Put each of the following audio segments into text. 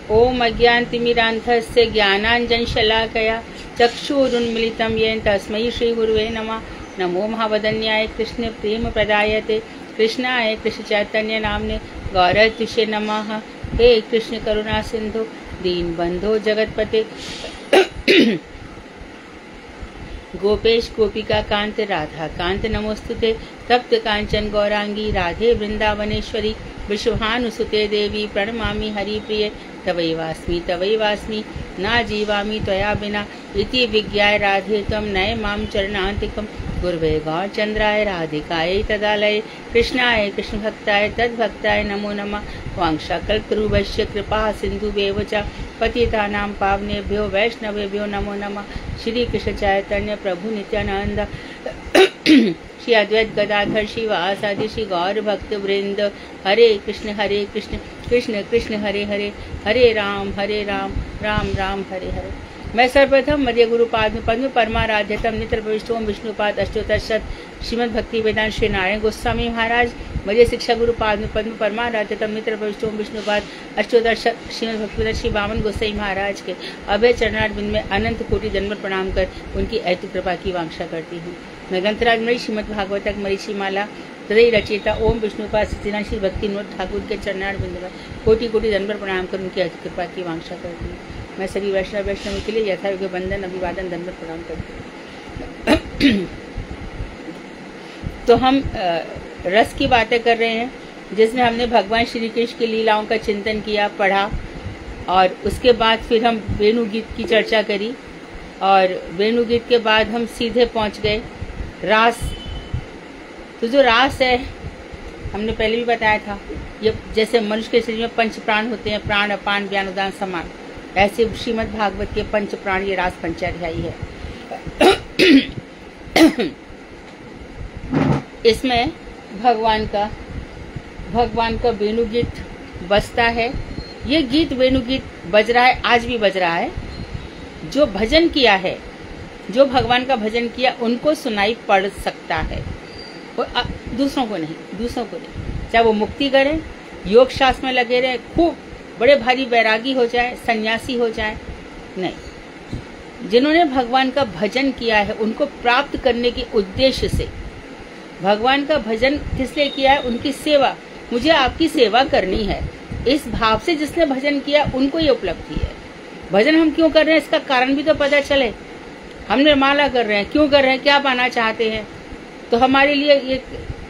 ओम अज्ञानतिमिरान्धस्य ज्ञानाञ्जनशलाकया चक्षुरुन्मिलितं येन तस्मै श्रीगुरुवे नमः। नमो महावदन्याय कृष्ण प्रेम प्रदायते कृष्णाय कृष्ण चैतन्य नामने गौरत्युषे नमः। हे कृष्ण करुणा सिंधु दीनबंधो जगतपते गोपेश गोपिका कांत राधा कांत नमोस्तुते। तप्त कांचन गौरांगी राधे वृंदावनेश्वरी विश्वभानुसुते देवी प्रणमामि हरिप्रिये। तवैवास्मि ना जीवामि त्वया बिना इति विज्ञाय राधे त्वं नय मां चरणान्तिकम्। गुरवे गौरचन्द्राय राधिकायै तदालये कृष्णाय कृष्णभक्ताय तद्भक्ताय नमो नमः। वाञ्छाकल्पतरुभ्यश्च कृपा सिन्धुभ्येव च पतितानां पावनेभ्यो वैष्णवेभ्यो नमो नमः। श्री कृष्ण चैतन्य प्रभु नित्यानंद श्री अद्वैत गदाधर श्रीवासादि श्री गौर भक्त वृंद। हरे कृष्ण कृष्ण कृष्ण हरे हरे, हरे राम राम राम हरे हरे। मैं सर्वप्रथम मध्य गुरुपाद में पद्म परमाराध्यतम नित्र प्रविष्टोम विष्णुपाद अष्टोत्तर शत श्रीमद भक्ति वेदांत श्री नारायण गोस्वामी महाराज। मध्य शिक्षा गुरुपाद में पद्म परमाराध्यतम नित्र प्रविष्टोम विष्णुपाद अष्टोत्तर शत श्रीमद भक्ति वेदांत श्री बामन गोसाई महाराज के अभय चरणारविंद में अनंत कोटि दंडवत प्रणाम कर उनकी ऐति कृपा की वांछा करती हूँ। मैं ग्रंथराज मणि श्रीमद भागवतक मरीचि माला हृदय रचयिता ओम विष्णुपाद सत्यनारायण श्री भक्ति विनोद ठाकुर के चरणारविंद में कोटि कोटि दंडवत प्रणाम कर उनकी ऐति कृपा की वांछा करती हूँ। मैं सभी वैष्णव के लिए यथायोग्य वंदन अभिवादन दंडवत प्रणाम करती हूँ। तो हम रस की बातें कर रहे हैं जिसमें हमने भगवान श्री कृष्ण की लीलाओं का चिंतन किया, पढ़ा और उसके बाद फिर हम वेणु गीत की चर्चा करी और वेणु गीत के बाद हम सीधे पहुंच गए रास। तो जो रास है हमने पहले भी बताया था, ये जैसे मनुष्य के शरीर में पंच प्राण होते हैं, प्राण अपान व्यान उदान समान, ऐसे श्रीमद् भागवत के पंच प्राण ये रास पंचाध्यायी है। इसमें भगवान का वेणु गीत बजता है। ये गीत वेणु गीत बज रहा है, आज भी बज रहा है। जो भजन किया है, जो भगवान का भजन किया उनको सुनाई पड़ सकता है, दूसरों को नहीं। चाहे वो मुक्ति करें, योग शास्त्र में लगे रहे, खूब बड़े भारी वैरागी हो जाए, सन्यासी हो जाए, नहीं। जिन्होंने भगवान का भजन किया है उनको प्राप्त करने के उद्देश्य से भगवान का भजन किस लिए किया है, उनकी सेवा, मुझे आपकी सेवा करनी है, इस भाव से जिसने भजन किया उनको ये उपलब्धि है। भजन हम क्यों कर रहे हैं इसका कारण भी तो पता चले। हम निर्माला कर रहे हैं, क्यों कर रहे हैं, क्या पाना चाहते हैं, तो हमारे लिए ये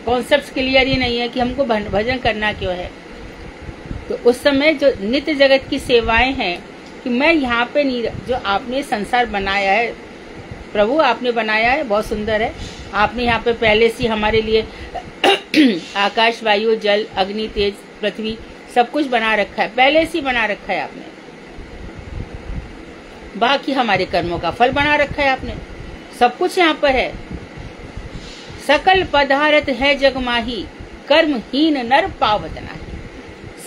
कॉन्सेप्ट क्लियर ही नहीं है कि हमको भजन करना क्यों है। तो उस समय जो नित्य जगत की सेवाएं हैं कि मैं यहाँ पे नहीं, जो आपने संसार बनाया है प्रभु, आपने बनाया है, बहुत सुंदर है। आपने यहाँ पे पहले से हमारे लिए आकाश वायु जल अग्नि तेज पृथ्वी सब कुछ बना रखा है, पहले से बना रखा है आपने। बाकी हमारे कर्मों का फल बना रखा है आपने, सब कुछ यहाँ पर है। सकल पदार्थ है जग माही, कर्महीन नर पावत नाही।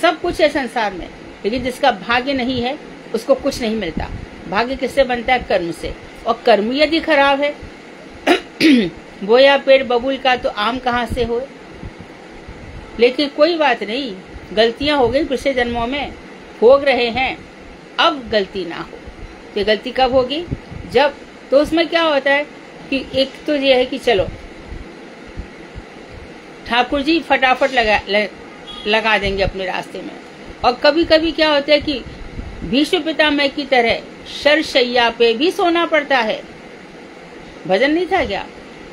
सब कुछ है संसार में, लेकिन जिसका भाग्य नहीं है उसको कुछ नहीं मिलता। भाग्य किससे बनता है? कर्म से। और कर्म यदि खराब है बोया पेड़ बबूल का तो आम कहाँ से हो। लेकिन कोई बात नहीं, गलतियां हो गई पिछले जन्मों में, भोग रहे हैं, अब गलती ना हो। तो गलती कब होगी? जब, तो उसमें क्या होता है कि एक तो ये है कि चलो ठाकुर जी फटाफट लगा देंगे अपने रास्ते में। और कभी कभी क्या होता है कि भीष्म पितामह की तरह शरशैया पे भी सोना पड़ता है। भजन नहीं था क्या?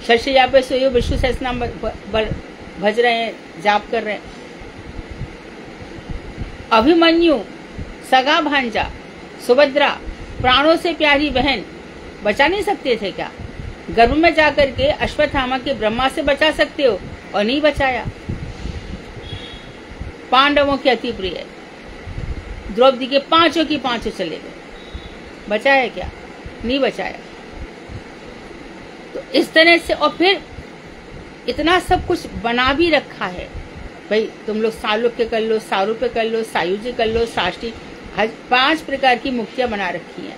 शरशैया पे सोयो विष्णु सहस्रनाम भज रहे हैं, जाप कर रहे हैं। अभिमन्यु सगा भांजा सुभद्रा प्राणों से प्यारी बहन बचा नहीं सकते थे क्या? गर्भ में जाकर के अश्वत्थामा के ब्रह्मा से बचा सकते हो और नहीं बचाया। पांडवों के अति प्रिय द्रौपदी के पांचों की पांचों चले गए, बचाया क्या? नहीं बचाया। तो इस तरह से, और फिर इतना सब कुछ बना भी रखा है भाई, तुम लोग सालोक्य कर लो, सारूप्य कर लो, सायुज्य कर लो, साष्टी, 5 प्रकार की मुक्तियां बना रखी हैं।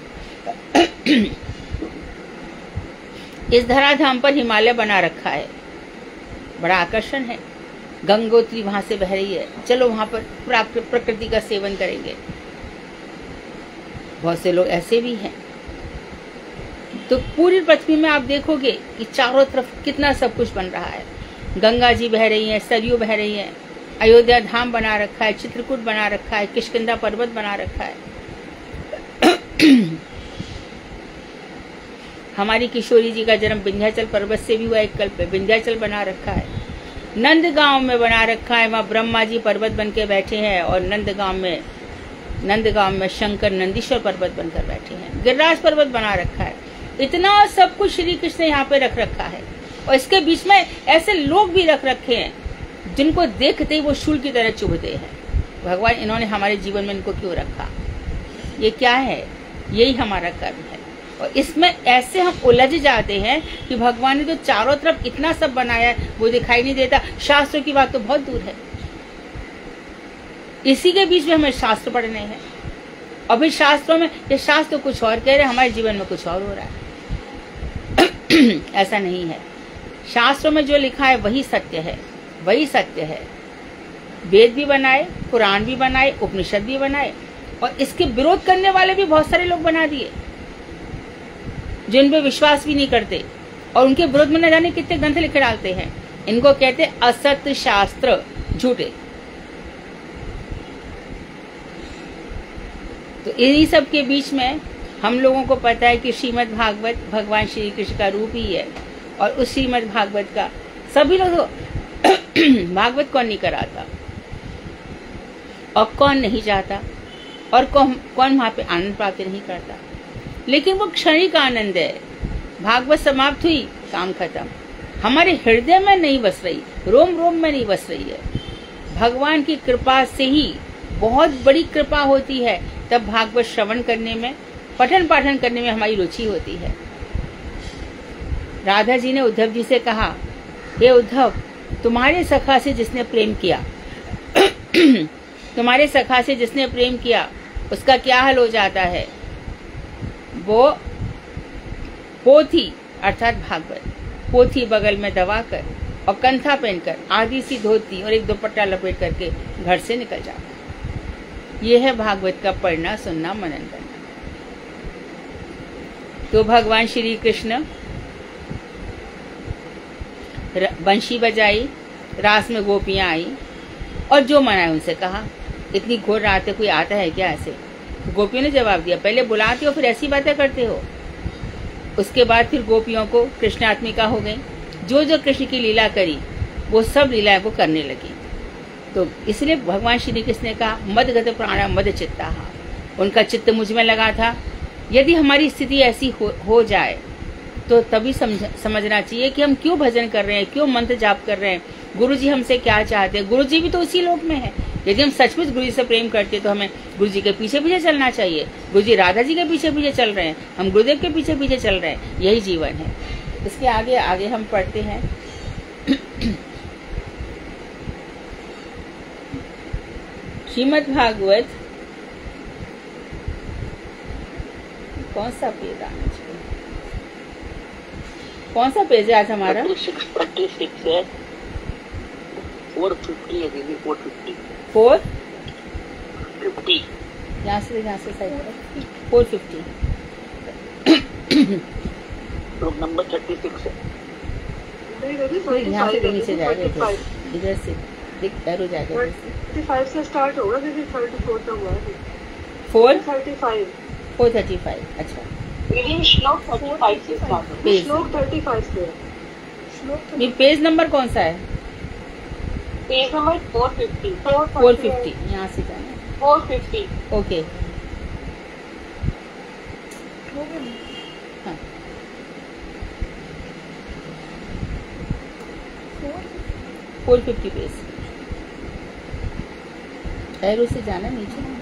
इस धराधाम पर हिमालय बना रखा है, बड़ा आकर्षण है। गंगोत्री वहां से बह रही है, चलो वहां पर प्रकृति का सेवन करेंगे। बहुत से लोग ऐसे भी हैं। तो पूरी पृथ्वी में आप देखोगे कि चारों तरफ कितना सब कुछ बन रहा है। गंगा जी बह रही हैं, सरयू बह रही हैं, अयोध्या धाम बना रखा है, चित्रकूट बना रखा है, किष्किंधा पर्वत बना रखा है। हमारी किशोरी जी का जन्म विंध्याचल पर्वत से भी हुआ, एक कल्प विंध्याचल बना रखा है। नंदगांव में बना रखा है, वहाँ ब्रह्मा जी पर्वत बन के बैठे हैं, और नंदगांव में शंकर नंदीश्वर पर्वत बनकर बैठे हैं। गिरिराज पर्वत बना रखा है। इतना सब कुछ श्री कृष्ण ने यहाँ पे रख रखा है, और इसके बीच में ऐसे लोग भी रख रखे हैं जिनको देखते ही वो शूल की तरह चुभते हैं। भगवान इन्होंने हमारे जीवन में इनको क्यों रखा? ये क्या है? यही हमारा कर्म है। और इसमें ऐसे हम उलझ जाते हैं कि भगवान ने जो चारों तरफ इतना सब बनाया है वो दिखाई नहीं देता। शास्त्रों की बात तो बहुत दूर है, इसी के बीच में हमें शास्त्र पढ़ने हैं। और फिर शास्त्रों में ये शास्त्र कुछ और कह रहे हैं, हमारे जीवन में कुछ और हो रहा है। ऐसा नहीं है। शास्त्रों में जो लिखा है वही सत्य है, वही सत्य है। वेद भी बनाए, कुरान भी बनाए, उपनिषद भी बनाए, और इसके विरोध करने वाले भी बहुत सारे लोग बना दिए जिन पे विश्वास भी नहीं करते, और उनके विरोध में न जाने कितने ग्रंथ लिखे डालते हैं। इनको कहते हैं असत्य शास्त्र, झूठे। तो इन्हीं सब के बीच में हम लोगों को पता है कि श्रीमद् भागवत भगवान श्री कृष्ण का रूप ही है, और उस श्रीमद् भागवत का सभी लोग भागवत कौन नहीं कराता, और कौन नहीं चाहता, और कौन वहां पे आनंद प्राप्त नहीं करता। लेकिन वो क्षणिक आनंद है। भागवत समाप्त हुई, काम खत्म। हमारे हृदय में नहीं बस रही, रोम रोम में नहीं बस रही है। भगवान की कृपा से ही, बहुत बड़ी कृपा होती है, तब भागवत श्रवण करने में, पठन पाठन करने में हमारी रुचि होती है। राधा जी ने उद्धव जी से कहा, हे उद्धव, तुम्हारे सखा से जिसने प्रेम किया तुम्हारे सखा से जिसने प्रेम किया उसका क्या हाल हो जाता है? वो पोथी अर्थात भागवत, पोथी बगल में दबा कर और कंथा पहनकर, आधी सी धोती और एक दुपट्टा लपेट करके घर से निकल जाता है। ये है भागवत का पढ़ना, सुनना, मनन करना। तो भगवान श्री कृष्ण बंशी बजाई, रास में गोपियां आई, और जो मनाए उनसे कहा, इतनी घोर रात है, कोई आता है क्या ऐसे? गोपियों ने जवाब दिया, पहले बुलाते हो फिर ऐसी बातें करते हो। उसके बाद फिर गोपियों को कृष्णात्मिका हो गई, जो जो कृष्ण की लीला करी वो सब लीलाएं वो करने लगी। तो इसलिए भगवान श्री कृष्ण ने कहा, मदगत प्राणा मद चित्ता, उनका चित्त मुझ में लगा था। यदि हमारी स्थिति ऐसी हो जाए तो तभी समझना चाहिए कि हम क्यों भजन कर रहे हैं, क्यों मंत्र जाप कर रहे हैं, गुरु जी हमसे क्या चाहते हैं। गुरु जी भी तो उसी लोक में है। यदि हम सचमुच गुरु जी से प्रेम करते हैं तो हमें गुरु जी के पीछे पीछे चलना चाहिए। गुरु जी राधा जी के पीछे पीछे चल रहे हैं, हम गुरुदेव के पीछे पीछे चल रहे हैं, यही जीवन है। इसके आगे आगे हम पढ़ते हैं। श्रीमद् भागवत कौन सा पेज आना चाहिए? कौन सा पेज है आज हमारा? 36 है। 450 है दीदी, 450। 450 यहाँ से साइड पर 450 लोग नंबर 36 है। यहाँ से नीचे जाएगा, इधर से एरो जाएगा। 35 से स्टार्ट होगा दीदी, 34 तक हुआ है। 435। अच्छा, श्लोक 35 से स्टार्ट होगा। श्लोक 35 से। ये पेज नंबर कौन सा है? Page number 450। 450 यहाँ से जाना है। 450 ओके। हाँ, 450 पेज एरो से जाना नीचे।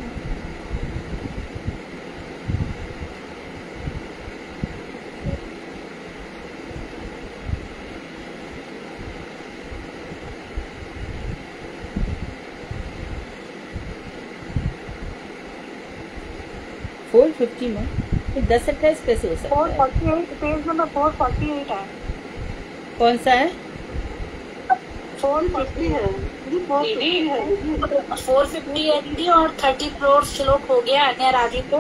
$450 में 10-28 कैसे हो सकता है? 448 पेज नंबर 448 है। कौन सा है? 450 है दीदी, 450 है दीदी। 450 है दीदी, और 30 करोड़ श्लोक हो गया अन्य राजी को।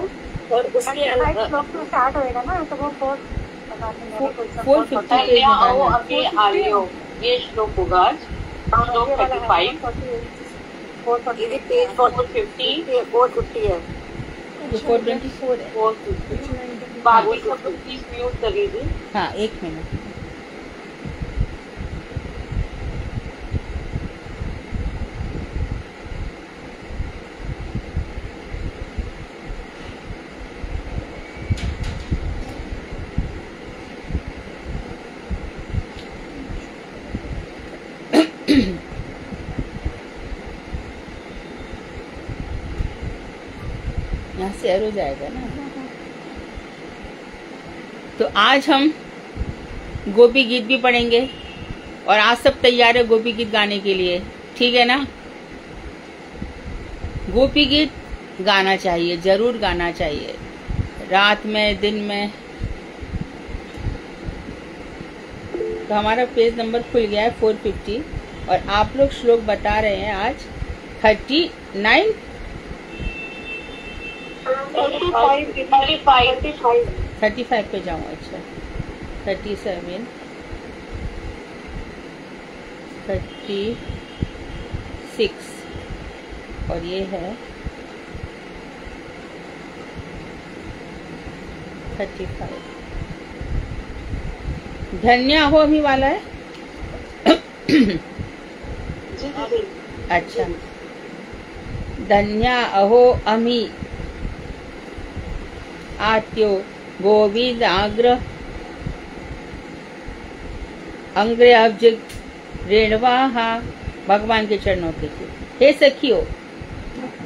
और उसके फाइव श्लोक से स्टार्ट होएगा ना, तो वो 450 पेज कन्या अहो निकालना। अभी आर्यो, ये श्लोक होगा श्लोक 35, 440 पेज 450 450 है। तो 424 है। 450 बाकी सब प्लीज म्यूट कर दीजिए। हाँ, एक मिनट। यहाँ से एरो जाएगा ना। तो आज हम गोपी गीत भी पढ़ेंगे और आज सब तैयार है गोपी गीत गाने के लिए, ठीक है ना। गोपी गीत गाना चाहिए, जरूर गाना चाहिए, रात में दिन में। तो हमारा पेज नंबर खुल गया है 450 और आप लोग श्लोक बता रहे हैं आज 39 35 पे जाऊँ। अच्छा, 37 36 और ये है 35। धन्या हो अभी वाला है। अच्छा, धन्या अहो अमी आत्यो गोविंदाग्र अंग्रे अब्ज रेणवाहा। भगवान के चरणों के लिए हे सखियो,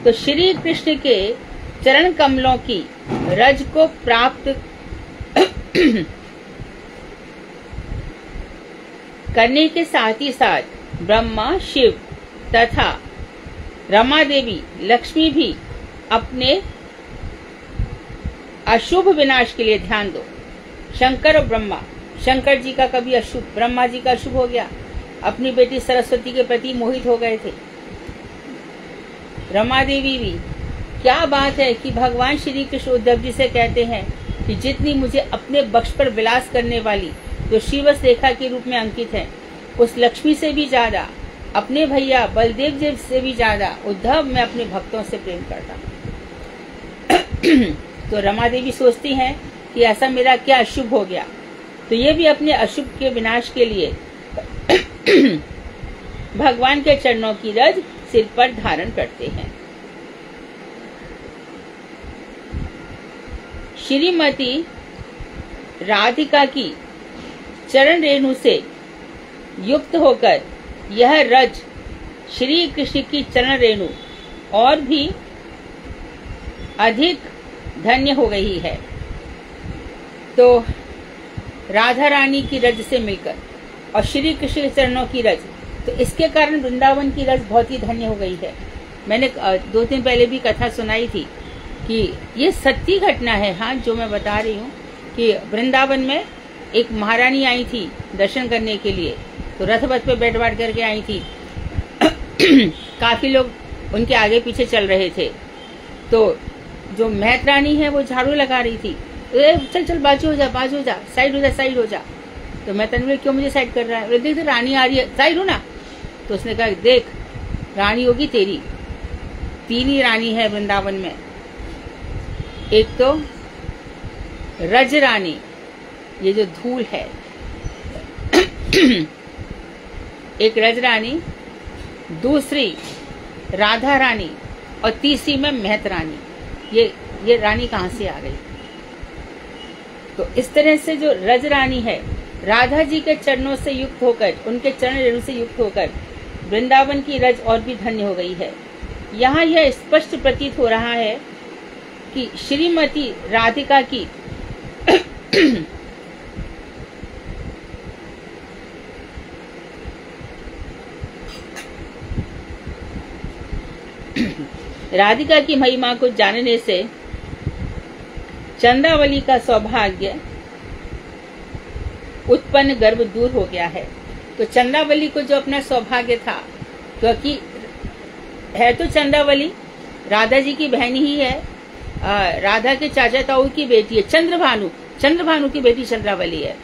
तो श्री कृष्ण के चरण कमलों की रज को प्राप्त करने के साथ ही साथ ब्रह्मा, शिव तथा रमा देवी, लक्ष्मी भी अपने अशुभ विनाश के लिए ध्यान दो। शंकर और ब्रह्मा, शंकर जी का कभी अशुभ, ब्रह्मा जी का अशुभ हो गया, अपनी बेटी सरस्वती के प्रति मोहित हो गए थे। रमा देवी भी, क्या बात है कि भगवान श्री कृष्ण उद्धव जी से कहते हैं कि जितनी मुझे अपने बक्ष पर विलास करने वाली जो शिवस रेखा के रूप में अंकित है, उस लक्ष्मी से भी ज्यादा, अपने भैया बलदेव जी से भी ज्यादा उद्धव मैं अपने भक्तों से प्रेम करता हूँ। तो रमा देवी सोचती हैं कि ऐसा मेरा क्या अशुभ हो गया, तो ये भी अपने अशुभ के विनाश के लिए भगवान के चरणों की रज सिर पर धारण करते हैं। श्रीमती राधिका की चरण रेणु से युक्त होकर यह रज श्री कृष्ण की चरण रेणु और भी अधिक धन्य हो गई है। तो राधा रानी की रज से मिलकर और श्री कृष्ण के चरणों की रज, तो इसके कारण वृंदावन की रज बहुत ही धन्य हो गई है। मैंने 2 दिन पहले भी कथा सुनाई थी कि ये सच्ची घटना है। हाँ, जो मैं बता रही हूँ कि वृंदावन में एक महारानी आई थी दर्शन करने के लिए, तो रथ पे बैठ करके आई थी। काफी लोग उनके आगे पीछे चल रहे थे। तो जो महत रानी है वो झाड़ू लगा रही थी, चल चल बाजू हो जा, बाजू हो जा, साइड हो जा, साइड हो जा। तो मैं तनवीर क्यों मुझे साइड कर रहा है? देख तो रानी आ रही है, साइड हो ना। तो उसने कहा देख, रानी होगी तेरी, 3 ही रानी है वृंदावन में। एक तो रज रानी, ये जो धूल है, एक रज रानी, दूसरी राधा रानी और तीसरी में महत रानी। ये रानी कहाँ से आ गई? तो इस तरह से जो रज रानी है, राधा जी के चरणों से युक्त होकर, उनके चरण रेणु से युक्त होकर वृंदावन की रज और भी धन्य हो गई है। यहाँ यह स्पष्ट प्रतीत हो रहा है कि श्रीमती राधिका की राधिका की महिमा को जानने से चंद्रावली का सौभाग्य उत्पन्न गर्व दूर हो गया है। तो चंद्रावली को जो अपना सौभाग्य था, क्योंकि है तो चंद्रावली राधा जी की बहन ही है, राधा के चाचा ताऊ की बेटी है चंद्रभानु की बेटी चंद्रावली है।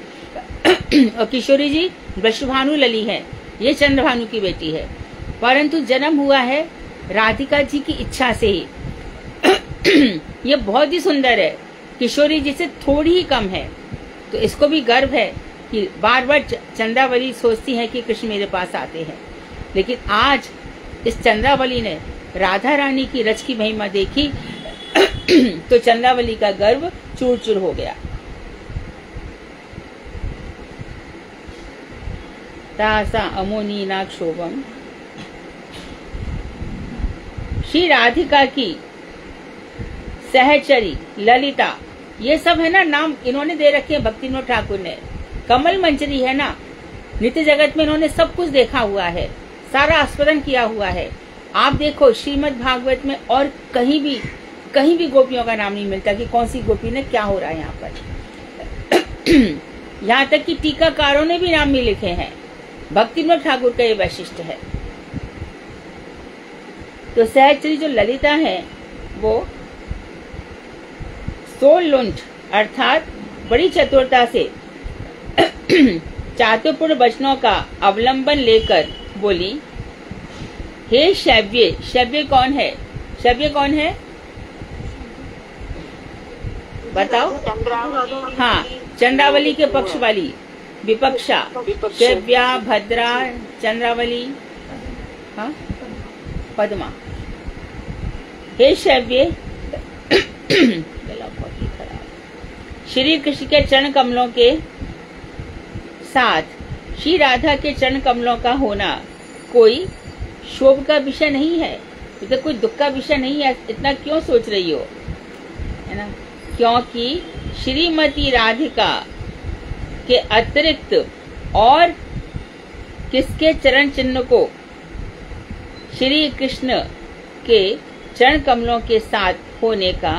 और किशोरी जी वृषभानु लली है, ये चंद्रभानु की बेटी है। परंतु जन्म हुआ है राधिका जी की इच्छा से ही। ये बहुत ही सुंदर है, किशोरी जी से थोड़ी ही कम है। तो इसको भी गर्व है कि बार बार चंद्रावली सोचती है कि कृष्ण मेरे पास आते हैं। लेकिन आज इस चंद्रावली ने राधा रानी की रच की महिमा देखी तो चंद्रावली का गर्व चूर चूर हो गया। तासा अमोनी नाक्षोभम। श्री राधिका की सहचरी ललिता, ये सब है ना नाम इन्होंने दे रखे हैं भक्ति विनोद ठाकुर ने। कमल मंजरी है ना, नित्य जगत में इन्होंने सब कुछ देखा हुआ है, सारा आस्वादन किया हुआ है। आप देखो श्रीमद् भागवत में और कहीं भी गोपियों का नाम नहीं मिलता कि कौन सी गोपी ने क्या हो रहा है यहाँ पर। यहाँ तक कि टीकाकारों ने भी नाम नहीं लिखे हैं। भक्ति विनोद ठाकुर का ये वैशिष्ट है। तो सहचरी जो ललिता है वो सोलुंठ अर्थात बड़ी चतुरता से चातुर्पूर्ण वचनों का अवलंबन लेकर बोली, हे शव्य। शव्य कौन है? शव्य कौन है बताओ? हाँ, चंद्रावली के पक्ष वाली विपक्षा। शव्या, भद्रा, चंद्रावली, हाँ, पद्मा। हे शव्य श्री कृष्ण के चरण कमलों के साथ श्री राधा के चरण कमलों का होना कोई शोभ का विषय नहीं है, तो कोई दुख का विषय नहीं है। इतना क्यों सोच रही हो, है ना? क्योंकि श्रीमती राधिका के अतिरिक्त और किसके चरण चिन्ह को श्री कृष्ण के चरण कमलों के साथ होने का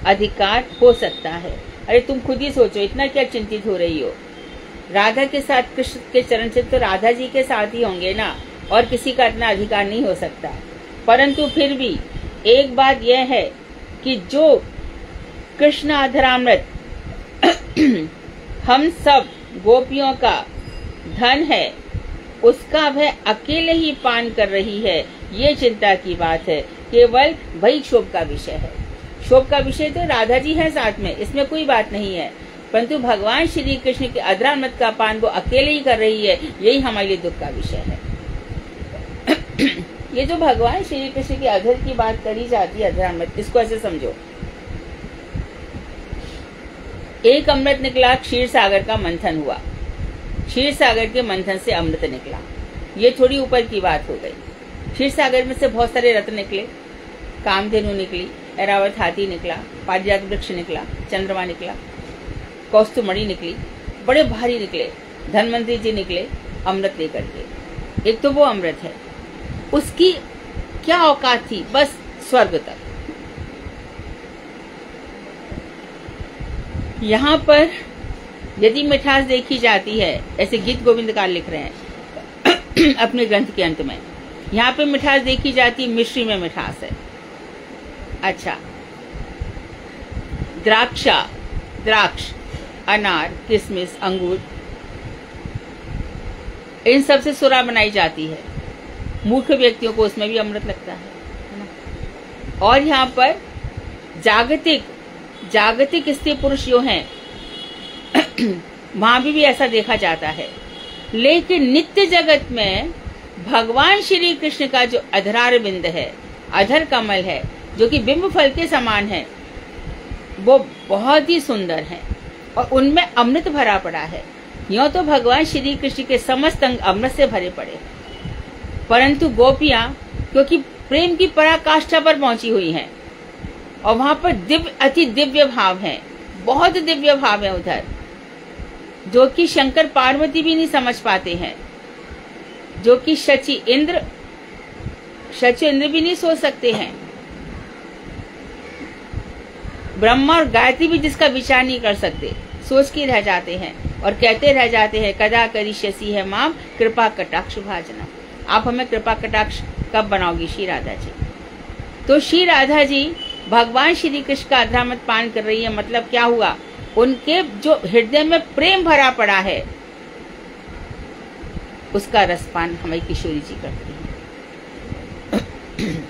अधिकार हो सकता है। अरे तुम खुद ही सोचो, इतना क्या चिंतित हो रही हो? राधा के साथ कृष्ण के चरण चिन्ह तो राधा जी के साथ ही होंगे ना, और किसी का इतना अधिकार नहीं हो सकता। परंतु फिर भी एक बात यह है कि जो कृष्ण अधरामृत हम सब गोपियों का धन है, उसका वह अकेले ही पान कर रही है, ये चिंता की बात है। केवल वही क्षोभ का विषय है। क्षोभ का विषय तो राधा जी है साथ में, इसमें कोई बात नहीं है। परंतु भगवान श्री कृष्ण के अधरामृत का पान वो अकेले ही कर रही है, यही हमारे लिए दुख का विषय है। ये जो भगवान श्री कृष्ण के अधर की बात करी जाती है, अधरामृत, इसको ऐसे समझो, एक अमृत निकला, क्षीर सागर का मंथन हुआ, क्षीर सागर के मंथन से अमृत निकला। ये थोड़ी ऊपर की बात हो गई। क्षीर सागर में से बहुत सारे रत्न निकले, कामधेनु निकली, ऐरावत हाथी निकला, पारिजात वृक्ष निकला, चंद्रमा निकला, कौस्तुमणि निकली, बड़े भारी निकले, धनवंतरी जी निकले अमृत लेकर के। एक तो वो अमृत है, उसकी क्या औकात थी? बस स्वर्ग तक। यहाँ पर यदि मिठास देखी जाती है, ऐसे गीत गोविंदकार लिख रहे हैं अपने ग्रंथ के अंत में, यहाँ पे मिठास देखी जाती है, मिश्री में मिठास है। अच्छा, द्राक्ष, अनार, किशमिश, अंगूर, इन सब से सुरा बनाई जाती है। मूर्ख व्यक्तियों को उसमें भी अमृत लगता है ना। और यहाँ पर जागतिक स्त्री पुरुष जो हैं वहां भी ऐसा देखा जाता है। लेकिन नित्य जगत में भगवान श्री कृष्ण का जो अधरार बिंद है, अधर कमल है, जो कि बिंब फल के समान है, वो बहुत ही सुंदर है और उनमें अमृत भरा पड़ा है। यूं तो भगवान श्री कृष्ण के समस्त अंग अमृत से भरे पड़े, परंतु गोपियां क्योंकि प्रेम की पराकाष्ठा पर पहुंची हुई हैं और वहां पर अति दिव्य भाव है, बहुत दिव्य भाव है उधर, जो कि शंकर पार्वती भी नहीं समझ पाते हैं, जो कि शचि इंद्र भी नहीं सोच सकते हैं, ब्रह्मा और गायत्री भी जिसका विचार नहीं कर सकते, सोच के रह जाते हैं और कहते रह जाते हैं, कदा करिष्यसि है माम कृपा कटाक्ष भाजनम। आप हमें कृपा कटाक्ष कब बनाओगी श्री राधा जी? तो श्री राधा जी भगवान श्री कृष्ण का अधरामृत पान कर रही है, मतलब क्या हुआ, उनके जो हृदय में प्रेम भरा पड़ा है उसका रसपान हमारी किशोरी जी करती हैं।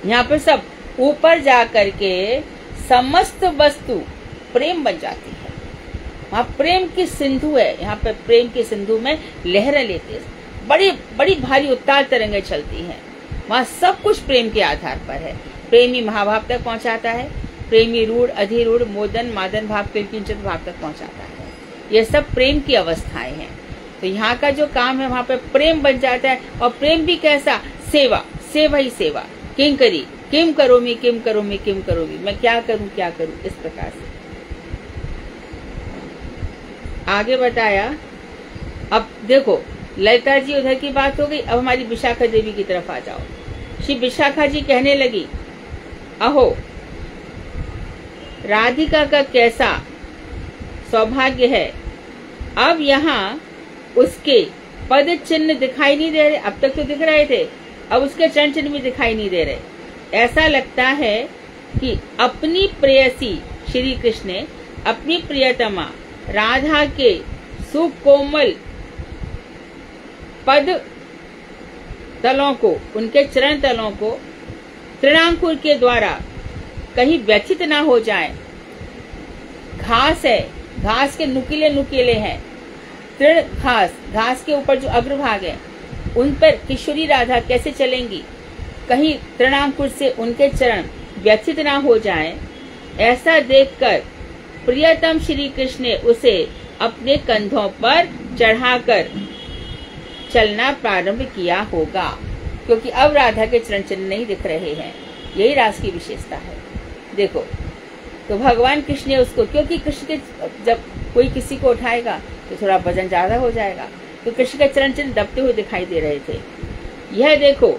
यहाँ पर सब ऊपर जा करके समस्त वस्तु प्रेम बन जाती है। वहाँ प्रेम की सिंधु है, यहाँ पर प्रेम के सिंधु में लहरें लेते हैं, बड़ी बड़ी भारी उत्ताल तरंगें चलती हैं। वहाँ सब कुछ प्रेम के आधार पर है। प्रेमी महाभाव तक पहुँचाता है, प्रेमी रूढ़ अधिरूढ़ मोदन मादन भाव किंचित भाव तक पहुँचाता है। ये सब प्रेम की अवस्थाएं हैं। तो यहाँ का जो काम है वहाँ पे प्रेम बन जाता है। और प्रेम भी कैसा, सेवा, सेवा ही सेवा, किंकरी किम करोमी किम करोमी किम करोमी, मैं क्या करूं, इस प्रकार से आगे बताया। अब देखो ललिता जी उधर की बात हो गई, अब हमारी विशाखा देवी की तरफ आ जाओ। श्री विशाखा जी कहने लगी, अहो राधिका का कैसा सौभाग्य है, अब यहाँ उसके पद चिन्ह दिखाई नहीं दे रहे, अब तक तो दिख रहे थे, अब उसके चरण चिन्ह भी दिखाई नहीं दे रहे। ऐसा लगता है कि अपनी प्रेयसी श्री कृष्ण ने अपनी प्रियतमा राधा के सुकोमल पद तलों को, उनके चरण तलों को तृणांकुर के द्वारा कहीं व्यथित ना हो जाए। घास है, घास के नुकीले नुकीले हैं, तृण घास, घास के ऊपर जो अग्रभाग है उन पर किशोरी राधा कैसे चलेंगी, कहीं तृणांकुर से उनके चरण व्यथित ना हो जाएं, ऐसा देखकर प्रियतम श्री कृष्ण ने उसे अपने कंधों पर चढ़ाकर चलना प्रारंभ किया होगा, क्योंकि अब राधा के चरण चिन्ह नहीं दिख रहे हैं। यही रास की विशेषता है। देखो तो भगवान कृष्ण ने उसको, क्योंकि कृष्ण के जब कोई किसी को उठाएगा तो थोड़ा वजन ज्यादा हो जाएगा, तो कृष्ण के चरण चिन्ह दबते हुए दिखाई दे रहे थे। यह देखो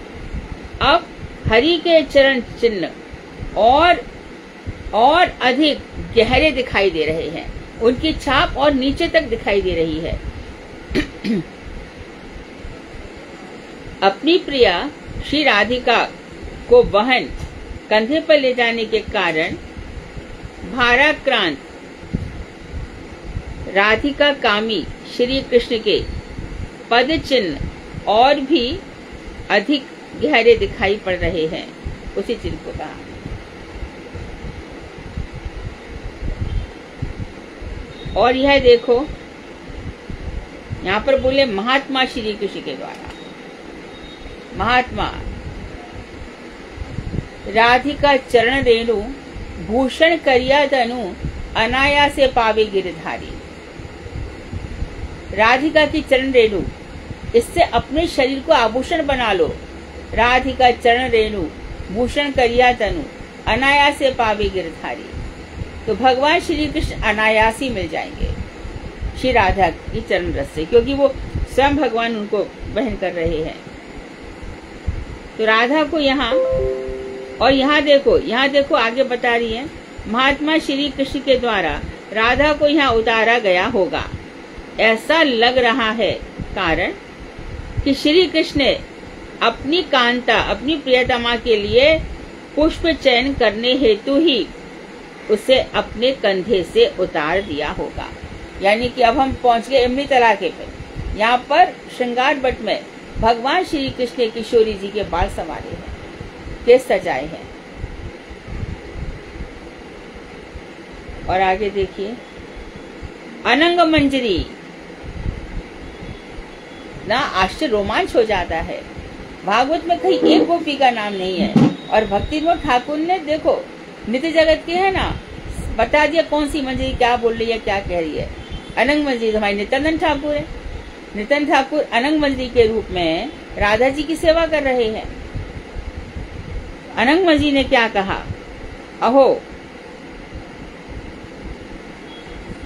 अब हरि के चरण चिन्ह और अधिक गहरे दिखाई दे रहे हैं, उनकी छाप और नीचे तक दिखाई दे रही है। अपनी प्रिया श्री राधिका को वहन कंधे पर ले जाने के कारण भाराक्रांत राधिका कामी श्री कृष्ण के पद चिन्ह और भी अधिक गहरे दिखाई पड़ रहे हैं। उसी चिन्ह को कहा। और यह देखो यहाँ पर बोले महात्मा श्री कृष्ण के द्वारा, महात्मा राधिका चरण रेणु भूषण करिया तनु अनायासे पावे गिरधारी। राधिका की चरण रेणु, इससे अपने शरीर को आभूषण बना लो। राधिका चरण रेणु भूषण करिया तनु अनायासे पावे गिरधारी। तो भगवान श्री कृष्ण अनायासी मिल जाएंगे श्री राधा की चरण रस से, क्योंकि वो स्वयं भगवान उनको वहन कर रहे हैं। तो राधा को यहाँ, और यहाँ देखो आगे बता रही है, महात्मा श्री कृष्ण के द्वारा राधा को यहाँ उतारा गया होगा, ऐसा लग रहा है। कारण कि श्री कृष्ण ने अपनी कांता, अपनी प्रियतमा के लिए पुष्प चयन करने हेतु ही उसे अपने कंधे से उतार दिया होगा। यानी कि अब हम पहुंच गए इमली तलाके पे। यहाँ पर श्रृंगार बट में भगवान श्री कृष्ण ने किशोरी जी के बाल संवारे हैं, केस सजाए हैं। और आगे देखिए, अनंग मंजरी ना, आश्चर्य रोमांच हो जाता है। भागवत में कहीं एक गोपी का नाम नहीं है, और भक्ति विनोद ठाकुर ने देखो नित्य जगत के है ना, बता दिया कौन सी मंजरी क्या बोल रही है, क्या कह रही है। अनंग मंजरी हमारे नित्यानंद ठाकुर है। नित्यानंद ठाकुर अनंग मंजरी के रूप में राधा जी की सेवा कर रहे हैं। अनंग मंजरी ने क्या कहा, अहो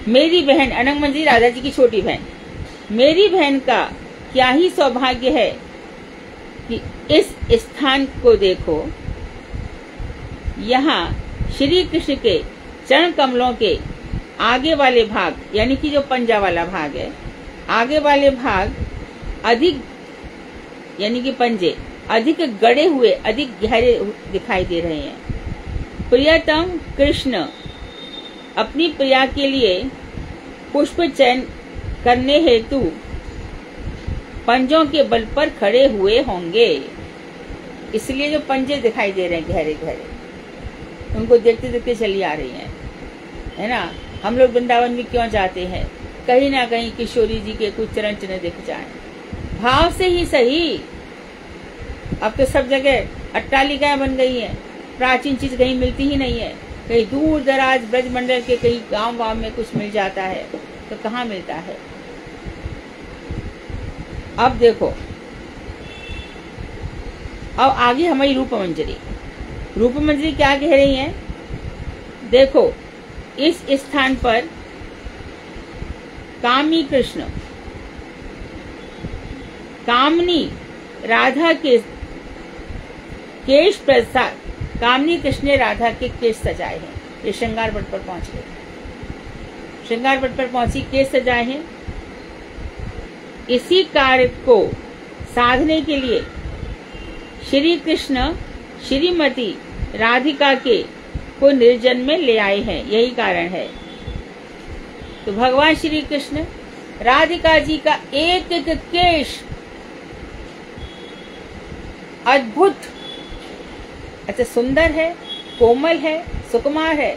मेरी बहन, अनंग मंजरी राधा जी की छोटी बहन, मेरी बहन का क्या ही सौभाग्य है कि इस स्थान को देखो, यहाँ श्री कृष्ण के चरण कमलों के आगे वाले भाग, यानी कि जो पंजा वाला भाग है, आगे वाले भाग अधिक, यानी कि पंजे अधिक गड़े हुए, अधिक गहरे दिखाई दे रहे हैं। प्रियतम कृष्ण अपनी प्रिया के लिए पुष्प चयन करने हेतु पंजों के बल पर खड़े हुए होंगे। इसलिए जो पंजे दिखाई दे रहे हैं गहरे गहरे, उनको देखते देखते चली आ रही हैं, है ना। हम लोग वृंदावन में क्यों जाते हैं? कहीं ना कहीं किशोरी जी के कुछ चरण चिन्ह दिख जाए, भाव से ही सही। अब तो सब जगह अट्टालिकाएं बन गई हैं, प्राचीन चीज कहीं मिलती ही नहीं है। कहीं दूर दराज ब्रज मंडल के कहीं गांव वाव में कुछ मिल जाता है, तो कहाँ मिलता है। अब देखो, अब आगे हमारी रूप मंजरी। रूप मंजरी क्या कह रही है? देखो, इस स्थान पर कामी कृष्ण कामनी राधा के केश प्रसाद, कामनी कृष्ण ने राधा के केश सजाए हैं। ये श्रृंगार पट पर पहुंच गए, श्रृंगार पट पर पहुंची, केश सजाए हैं। इसी कार्य को साधने के लिए श्री कृष्ण श्रीमती राधिका के को निर्जन में ले आए हैं, यही कारण है। तो भगवान श्री कृष्ण राधिका जी का एक एक केश अद्भुत, अच्छा सुंदर है, कोमल है, सुकुमार है।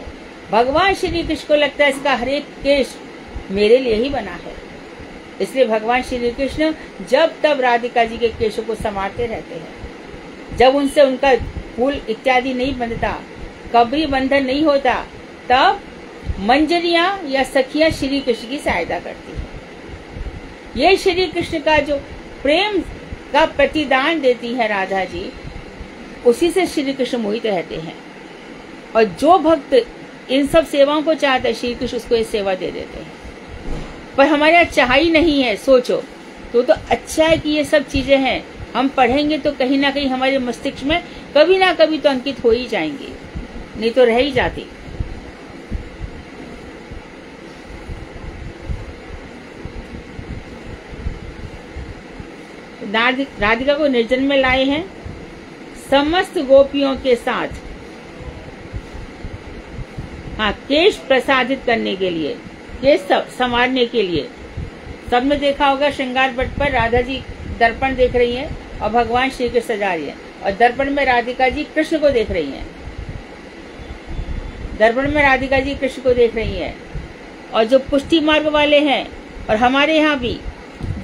भगवान श्री कृष्ण को लगता है इसका हर एक केश मेरे लिए ही बना है। इसलिए भगवान श्री कृष्ण जब तब राधिका जी के केशों को संवारते रहते हैं। जब उनसे उनका फूल इत्यादि नहीं बंधता, कब्री बंधन नहीं होता, तब मंजरियां या सखियां श्री कृष्ण की सहायता करती है। ये श्री कृष्ण का जो प्रेम का प्रतिदान देती है राधा जी, उसी से श्री कृष्ण मोहित रहते हैं। और जो भक्त इन सब सेवाओं को चाहता है, श्री कृष्ण उसको ये सेवा दे देते हैं। पर हमारे यहाँ चाह ही नहीं है। सोचो तो अच्छा है कि ये सब चीजें हैं, हम पढ़ेंगे तो कहीं ना कहीं हमारे मस्तिष्क में कभी ना कभी तो अंकित हो ही जाएंगी, नहीं तो रह ही जाती। राधिका को निर्जन में लाए हैं समस्त गोपियों के साथ, हाँ, केश प्रसादित करने के लिए, केश संवारने के लिए। सबने देखा होगा श्रृंगार पट पर राधा जी दर्पण देख रही हैं और भगवान श्री कृष्ण सजा रही हैं, और दर्पण में राधिका जी कृष्ण को देख रही हैं। दर्पण में राधिका जी कृष्ण को देख रही हैं। और जो पुष्टि मार्ग वाले हैं, और हमारे यहाँ भी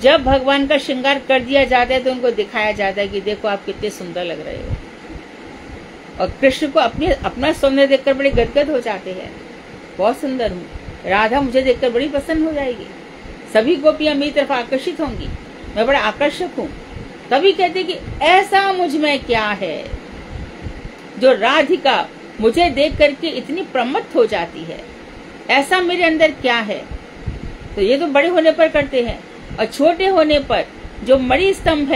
जब भगवान का श्रृंगार कर दिया जाता है तो उनको दिखाया जाता है कि देखो आप कितने सुंदर लग रहे हो। और कृष्ण को अपना सौंदर्य देखकर बड़े गदगद हो जाते हैं, बहुत सुंदर हूँ, राधा मुझे देखकर बड़ी पसंद हो जाएगी, सभी गोपियां मेरी तरफ आकर्षित होंगी, मैं बड़ा आकर्षक हूँ। तभी कहते कि ऐसा मुझ में क्या है जो राधिका मुझे देख करके इतनी प्रमत्त हो जाती है, ऐसा मेरे अंदर क्या है। तो ये तो बड़े होने पर करते हैं, और छोटे होने पर जो मणि स्तंभ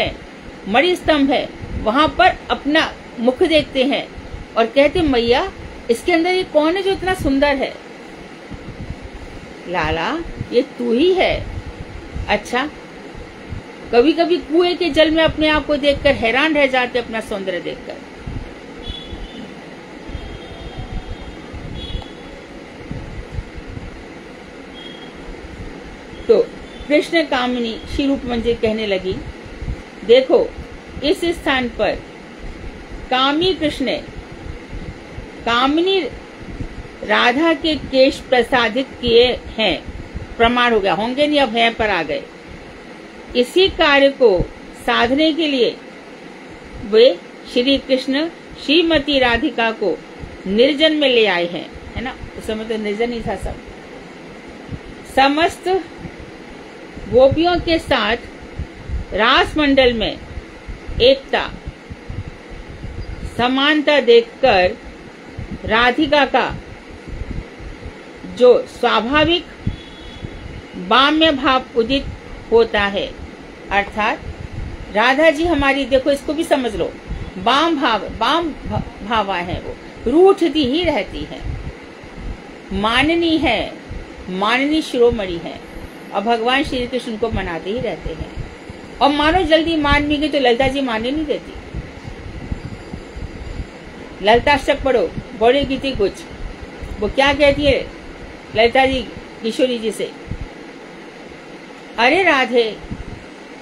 है वहां पर अपना मुख देखते हैं और कहते मैया इसके अंदर ये कौन है जो इतना सुंदर है। लाला ये तू ही है। अच्छा, कभी कभी कुएं के जल में अपने आप को देखकर हैरान रह जाते, अपना सौंदर्य देखकर। तो कृष्ण कामिनी श्री रूप मंजरी कहने लगी, देखो इस स्थान पर कामी कृष्ण ने कामिनी राधा के केश प्रसादित किए हैं, प्रमाण हो गया, होंगे नहीं अब है पर आ गए। इसी कार्य को साधने के लिए वे श्री कृष्ण श्रीमती राधिका को निर्जन में ले आए हैं, है ना। उस समय तो निर्जन ही था सब। समस्त गोपियों के साथ रास मंडल में एकता समानता देखकर राधिका का जो स्वाभाविक बाम्य भाव उदित होता है, अर्थात राधा जी हमारी, देखो इसको भी समझ लो, बाम भावा है, वो रूठती ही रहती है, माननी है, माननी शिरोमणि है, और भगवान श्री कृष्ण को मनाते ही रहते हैं। और मानो जल्दी मान भी गई तो ललिता जी मानने नहीं देती। ललिताष्टक पढ़ो, बोलेगी थी कुछ, वो क्या कहती है ललिता जी किशोरी जी से, अरे राधे,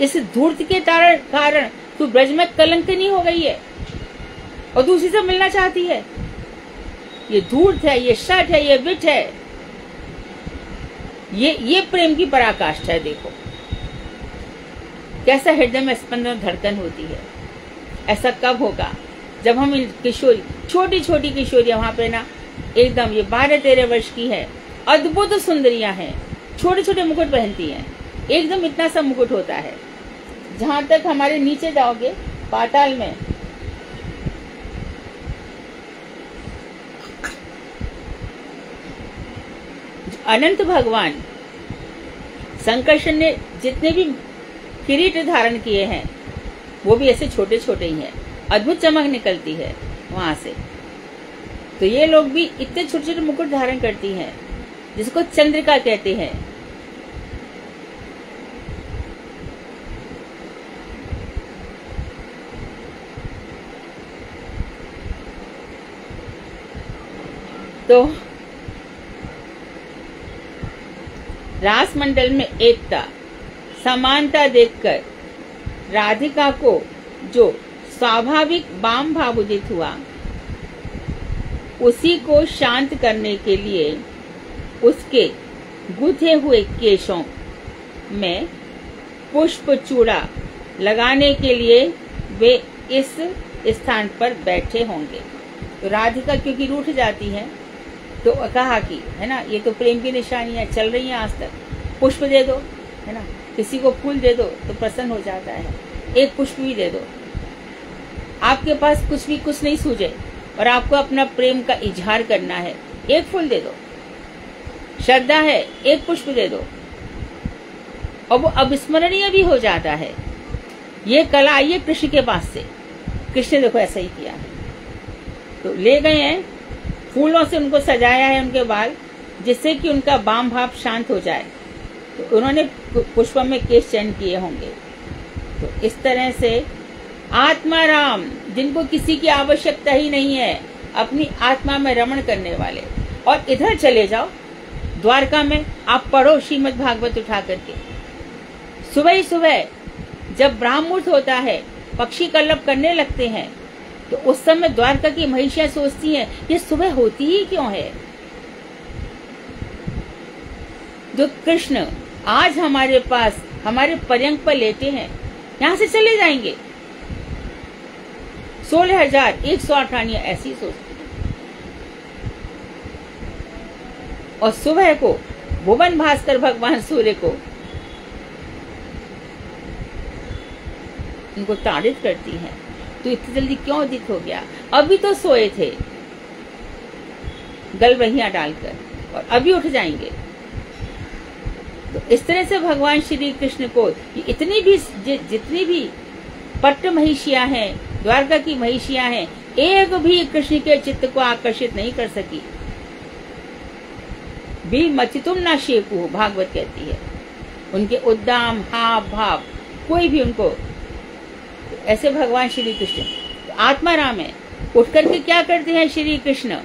इस धूर्त के कारण तू ब्रज में कलंकिनी हो गई है और दूसरी से मिलना चाहती है। ये धूर्त है, ये शठ है, ये विठ है, ये प्रेम की पराकाष्ठा है। देखो कैसा हृदय में स्पंदन धड़कन होती है। ऐसा कब होगा? जब हम इन किशोरी, छोटी छोटी किशोरियां वहां पे ना एकदम, ये 12-13 वर्ष की है, अद्भुत सुंदरियां हैं, छोटे छोटे मुकुट पहनती हैं, एकदम इतना सा मुकुट होता है, जहां तक हमारे नीचे जाओगे पाताल में अनंत भगवान संकर्षण ने जितने भी किरीट धारण किए हैं वो भी ऐसे छोटे छोटे ही हैं, अद्भुत चमक निकलती है वहां से। तो ये लोग भी इतने छोटे छोटे मुकुट धारण करती हैं, जिसको चंद्रिका कहते हैं। तो रास मंडल में एकता, समानता देखकर राधिका को जो स्वाभाविक वाम भाव उदित हुआ, उसी को शांत करने के लिए उसके गुथे हुए केशों में पुष्प चूड़ा लगाने के लिए वे इस स्थान पर बैठे होंगे। तो राधिका क्योंकि रूठ जाती है, तो कहा कि है ना, ये तो प्रेम की निशानियां चल रही हैं आज तक, पुष्प दे दो, है ना, किसी को फूल दे दो तो प्रसन्न हो जाता है, एक पुष्प भी दे दो। आपके पास कुछ नहीं सूझे और आपको अपना प्रेम का इजहार करना है, एक फूल दे दो। श्रद्धा है, एक पुष्प दे दो, और वो अविस्मरणीय भी हो जाता है। ये कला आई है कृष्ण के पास से। कृष्ण ने देखो ऐसा ही किया है। तो ले गए हैं, फूलों से उनको सजाया है उनके बाल, जिससे कि उनका वाम भाव शांत हो जाए। तो उन्होंने पुष्प में केश चयन किए होंगे। तो इस तरह से आत्मा राम, जिनको किसी की आवश्यकता ही नहीं है, अपनी आत्मा में रमण करने वाले। और इधर चले जाओ द्वारका में, आप पढ़ो श्रीमद् भागवत उठा करके। सुबह ही सुबह जब ब्राह्म मुहूर्त होता है, पक्षी कल्लप करने लगते हैं, तो उस समय द्वारका की महिषियां सोचती हैं ये सुबह होती ही क्यों है। जो कृष्ण आज हमारे पास हमारे पर्यंक पर लेटे हैं, यहां से चले जाएंगे। 16,108 रानियां ऐसी सोचती हैं। और सुबह को भुवन भास्कर भगवान सूर्य को उनको ताड़ित करती हैं, तो इतनी जल्दी क्यों उदित हो गया? अभी तो सोए थे गलबहियां डालकर, और अभी उठ जाएंगे। तो इस तरह से भगवान श्री कृष्ण को इतनी भी जितनी भी पट्ट महिषियां हैं, द्वारका की महिषियां हैं, एक भी कृष्ण के चित्त को आकर्षित नहीं कर सकी। भी मचितुम ना शेकु, भागवत कहती है। उनके उद्दाम हाव भाव कोई भी उनको, ऐसे भगवान श्री कृष्ण आत्मा राम है। उठ करके क्या करते हैं श्री कृष्ण?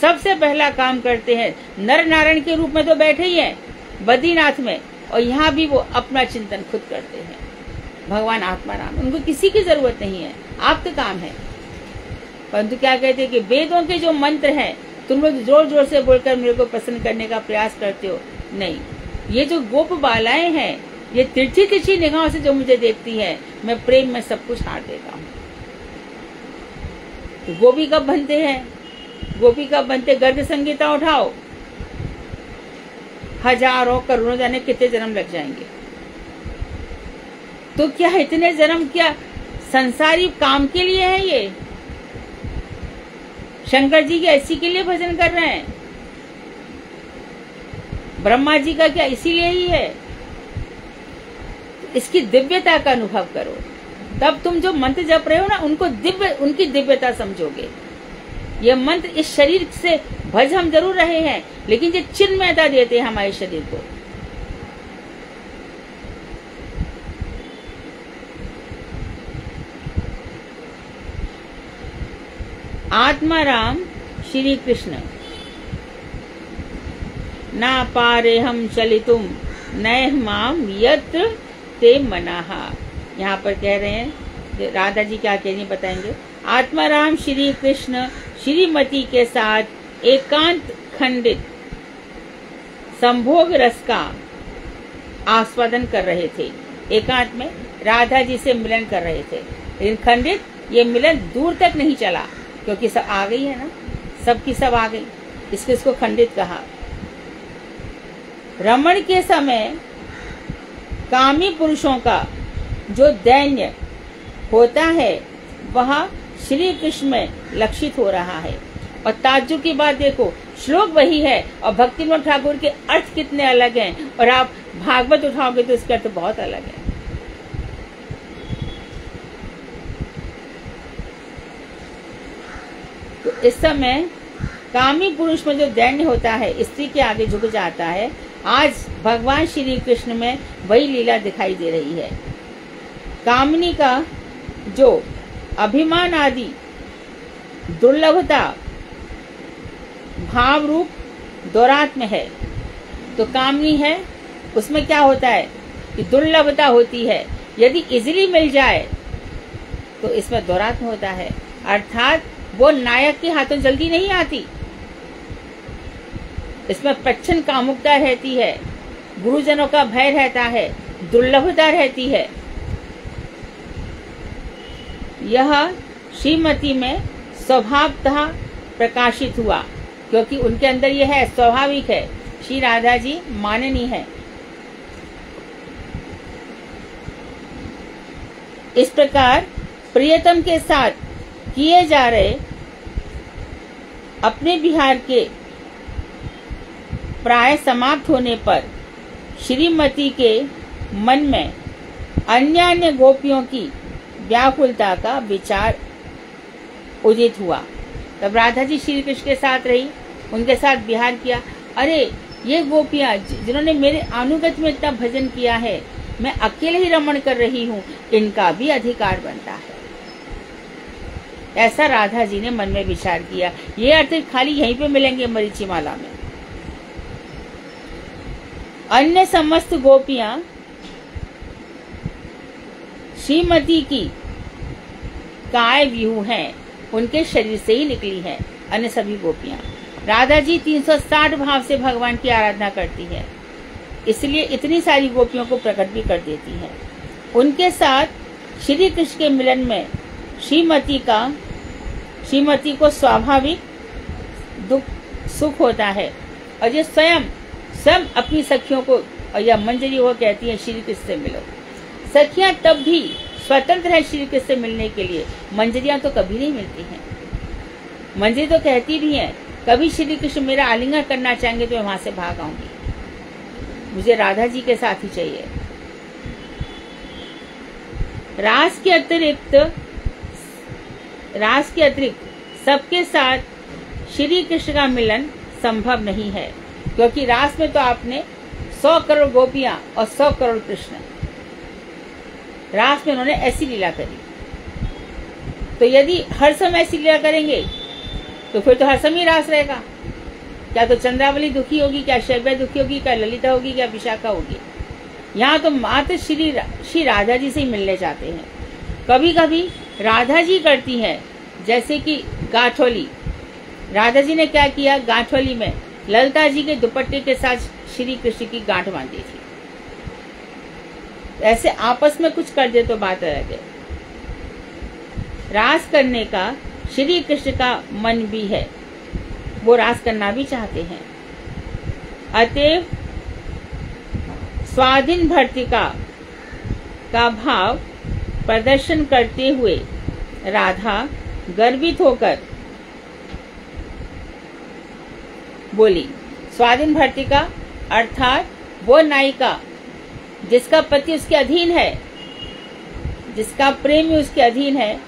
सबसे पहला काम करते हैं, नर नारायण के रूप में तो बैठे ही हैं बद्रीनाथ में, और यहाँ भी वो अपना चिंतन खुद करते हैं। भगवान आत्मा राम, उनको किसी की जरूरत नहीं है, आपका काम है। परंतु क्या कहते हैं कि वेदों के जो मंत्र हैं, तुम लोग जोर जोर से बोलकर मेरे को प्रसन्न करने का प्रयास करते हो। नहीं, ये जो गोप बालाएं हैं, ये तिरछी तिरछी निगाहों से जो मुझे देखती है, मैं प्रेम में सब कुछ हार देता हूँ। तो गोपी कब बनते हैं? गोपी कब बनते? गर्ग संगीता उठाओ, हजारों करोड़ों जाने कितने जन्म लग जाएंगे। तो क्या इतने जन्म क्या संसारी काम के लिए है? ये शंकर जी के ऐसी के लिए भजन कर रहे हैं? ब्रह्मा जी का क्या इसीलिए ही है? इसकी दिव्यता का अनुभव करो, तब तुम जो मंत्र जप रहे हो ना, उनकी दिव्यता समझोगे। ये मंत्र इस शरीर से भज हम जरूर रहे हैं, लेकिन ये चिन्मयता देते हैं हमारे शरीर को। आत्मा राम श्री कृष्ण ना पारे हम चलितुम नैह माम यत्र ते मनाहा। यहाँ पर कह रहे हैं राधा जी क्या कह रही हैं बताएंगे। आत्माराम श्री कृष्ण श्रीमती के साथ एकांत खंडित संभोग रस का आस्वादन कर रहे थे। एकांत में राधा जी से मिलन कर रहे थे, लेकिन खंडित ये मिलन दूर तक नहीं चला, क्योंकि सब आ गई है ना, सबकी सब आ गई, इसको खंडित कहा। रमण के समय कामी पुरुषों का जो दैन्य होता है वह श्री कृष्ण में लक्षित हो रहा है। और ताज्जुब की बात देखो, श्लोक वही है और भक्ति विनोद ठाकुर के अर्थ कितने अलग हैं, और आप भागवत उठाओगे तो इसके अर्थ बहुत अलग है। तो इस समय कामी पुरुष में जो दैन्य होता है, स्त्री के आगे झुक जाता है, आज भगवान श्री कृष्ण में वही लीला दिखाई दे रही है। कामनी का जो अभिमान आदि दुर्लभता भाव रूप दौरात्म्य है, तो कामनी है उसमें क्या होता है कि दुर्लभता होती है, यदि इजीली मिल जाए तो इसमें दौरात्म्य होता है, अर्थात वो नायक के हाथों जल्दी नहीं आती, इसमें प्रच्छन्न कामुकता रहती है, गुरुजनों का भय रहता है, दुर्लभता रहती है। यह श्रीमती में स्वभावतः प्रकाशित हुआ, क्योंकि उनके अंदर यह है, स्वाभाविक है। श्री राधा जी माननीय है। इस प्रकार प्रियतम के साथ किए जा रहे अपने विहार के प्राय समाप्त होने पर श्रीमती के मन में अन्य गोपियों की व्याकुलता का विचार उदित हुआ। तब राधा जी श्री कृष्ण के साथ रही, उनके साथ विहार किया। अरे ये गोपियां जिन्होंने मेरे अनुगत में इतना भजन किया है, मैं अकेले ही रमण कर रही हूँ, इनका भी अधिकार बनता है। ऐसा राधा जी ने मन में विचार किया। ये अर्थ खाली यहीं पे मिलेंगे मरीचिमाला में। अन्य समस्त गोपियां श्रीमती की काय व्यूह हैं, उनके शरीर से ही निकली है। अन्य सभी गोपियां, राधा जी 360 भाव से भगवान की आराधना करती है, इसलिए इतनी सारी गोपियों को प्रकट भी कर देती है। उनके साथ श्री कृष्ण के मिलन में श्रीमती को स्वाभाविक दुख सुख होता है, और ये स्वयं अपनी सखियों को या मंजरी को कहती है श्री कृष्ण से मिलो। सखियां तब भी स्वतंत्र है श्री कृष्ण से मिलने के लिए, मंजरियां तो कभी नहीं मिलती हैं। मंजरी तो कहती भी हैं, कभी श्री कृष्ण मेरा आलिंगन करना चाहेंगे तो मैं वहां से भाग आऊंगी, मुझे राधा जी के साथ ही चाहिए। रास के अतिरिक्त सबके साथ श्री कृष्ण का मिलन संभव नहीं है, क्योंकि रास में तो आपने 100 करोड़ गोपियां और 100 करोड़ कृष्ण, रास में उन्होंने ऐसी लीला करी। तो यदि हर समय ऐसी लीला करेंगे तो फिर तो हर समय रास रहेगा। क्या तो चंद्रावली दुखी होगी, क्या शैव्या दुखी होगी, क्या ललिता होगी, क्या विशाखा होगी। यहाँ तो मात्र श्री राधा जी से ही मिलने जाते हैं। कभी कभी राधा जी करती हैं, जैसे कि गाठोली। राधा जी ने क्या किया, गाठोली में ललिता जी के दुपट्टे के साथ श्री कृष्ण की गांठ बांधी थी। ऐसे आपस में कुछ कर दे तो बात अलग है। रास करने का श्री कृष्ण का मन भी है, वो रास करना भी चाहते हैं। अतएव स्वाधीन भर्तिका का भाव प्रदर्शन करते हुए राधा गर्वित होकर बोली। स्वाधीन भर्तिका अर्थात वो नायिका जिसका पति उसके अधीन है, जिसका प्रेमी उसके अधीन है।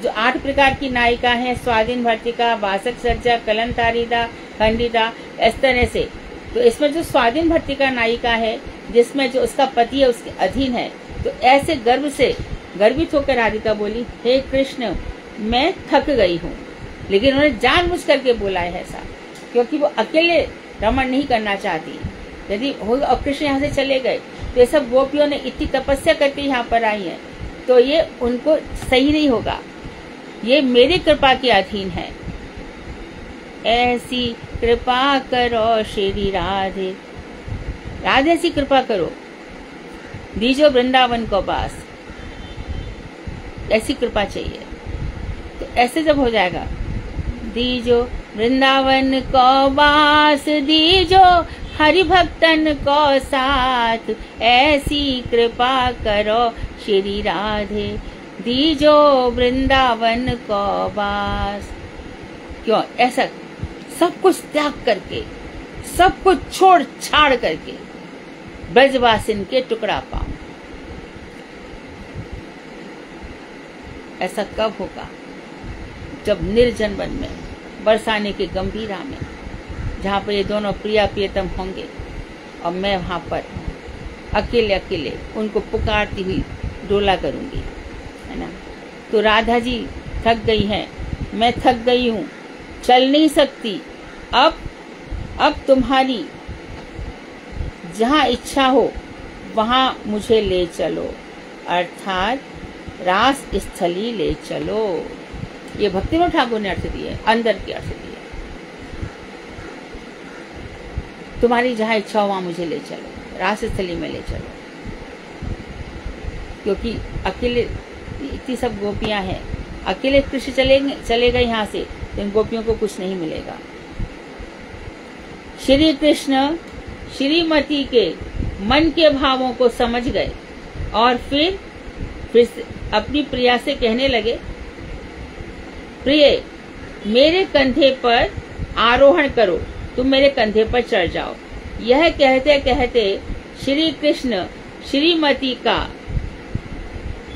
जो 8 प्रकार की नायिका हैं, स्वाधीन भर्तिका, वासक सज्जा, कलंतारिदा, खंडिता, इस तरह से। तो इसमें जो स्वाधीन भर्तिका नायिका है, जिसमें जो उसका पति है उसके अधीन है, तो ऐसे गर्व से गर्वित होकर राधिका बोली, हे कृष्ण मैं थक गई हूँ, लेकिन उन्होंने जानबूझ करके बोला है ऐसा, क्योंकि वो अकेले रमण नहीं करना चाहती। यदि और कृष्ण यहाँ से चले गए तो ये सब गोपियों ने इतनी तपस्या करके यहाँ पर आई हैं, तो ये उनको सही नहीं होगा। ये मेरी कृपा के अधीन है। ऐसी कृपा करो श्री राधे, राधे ऐसी कृपा करो, दीजो वृंदावन को बास, ऐसी कृपा चाहिए। तो ऐसे जब हो जाएगा, दीजो वृंदावन को बास, दीजो हरि भक्तन को साथ, ऐसी कृपा करो श्री राधे, दीजो वृंदावन को बास। क्यों ऐसा सब कुछ त्याग करके, सब कुछ छोड़ छाड़ करके ब्रजवासिन के टुकड़ा पाऊं, ऐसा कब होगा? जब निर्जन वन में, बरसाने के गंभीरा में, जहाँ पर ये दोनों प्रिया प्रियतम होंगे और मैं वहां पर अकेले अकेले उनको पुकारती हुई डोला करूंगी, है ना। तो राधा जी थक गई हैं, मैं थक गई हूँ, चल नहीं सकती। अब तुम्हारी जहाँ इच्छा हो वहां मुझे ले चलो, अर्थात रास स्थली ले चलो। ये भक्तिविनोद ठाकुर ने अर्थ दिए, अंदर के अर्थ दिए। तुम्हारी जहाँ इच्छा हो वहां मुझे ले चलो, रास स्थली में ले चलो। क्योंकि अकेले इतनी सब गोपियां हैं, अकेले कृष्ण चले गए यहाँ से, तो इन गोपियों को कुछ नहीं मिलेगा। श्री कृष्ण श्रीमती के मन के भावों को समझ गए और फिर अपनी प्रिया से कहने लगे, प्रिय मेरे कंधे पर आरोहण करो, तुम मेरे कंधे पर चढ़ जाओ। यह कहते कहते श्री कृष्ण श्रीमती का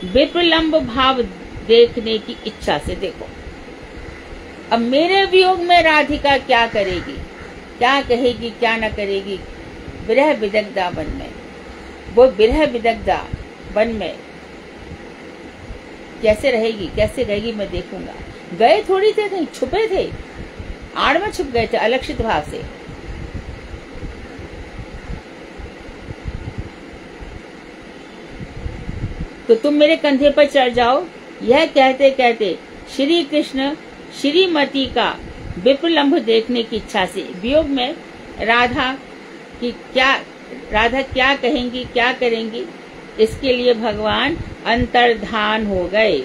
विप्रलंब भाव देखने की इच्छा से, देखो अब मेरे वियोग में राधिका क्या करेगी, क्या कहेगी, क्या न करेगी। विरह विदग्धा वन में, वो विरह विदग्धा वन में कैसे रहेगी, कैसे रहेगी, मैं देखूंगा। गए थोड़ी थे, नहीं छुपे थे, आड़ में छुप गए थे अलक्षित भाव से। तो तुम मेरे कंधे पर चढ़ जाओ। यह कहते कहते श्री कृष्ण श्रीमती का विप्रलंब देखने की इच्छा से, वियोग में राधा क्या कहेंगी, क्या करेंगी, इसके लिए भगवान अंतर्धान हो गए।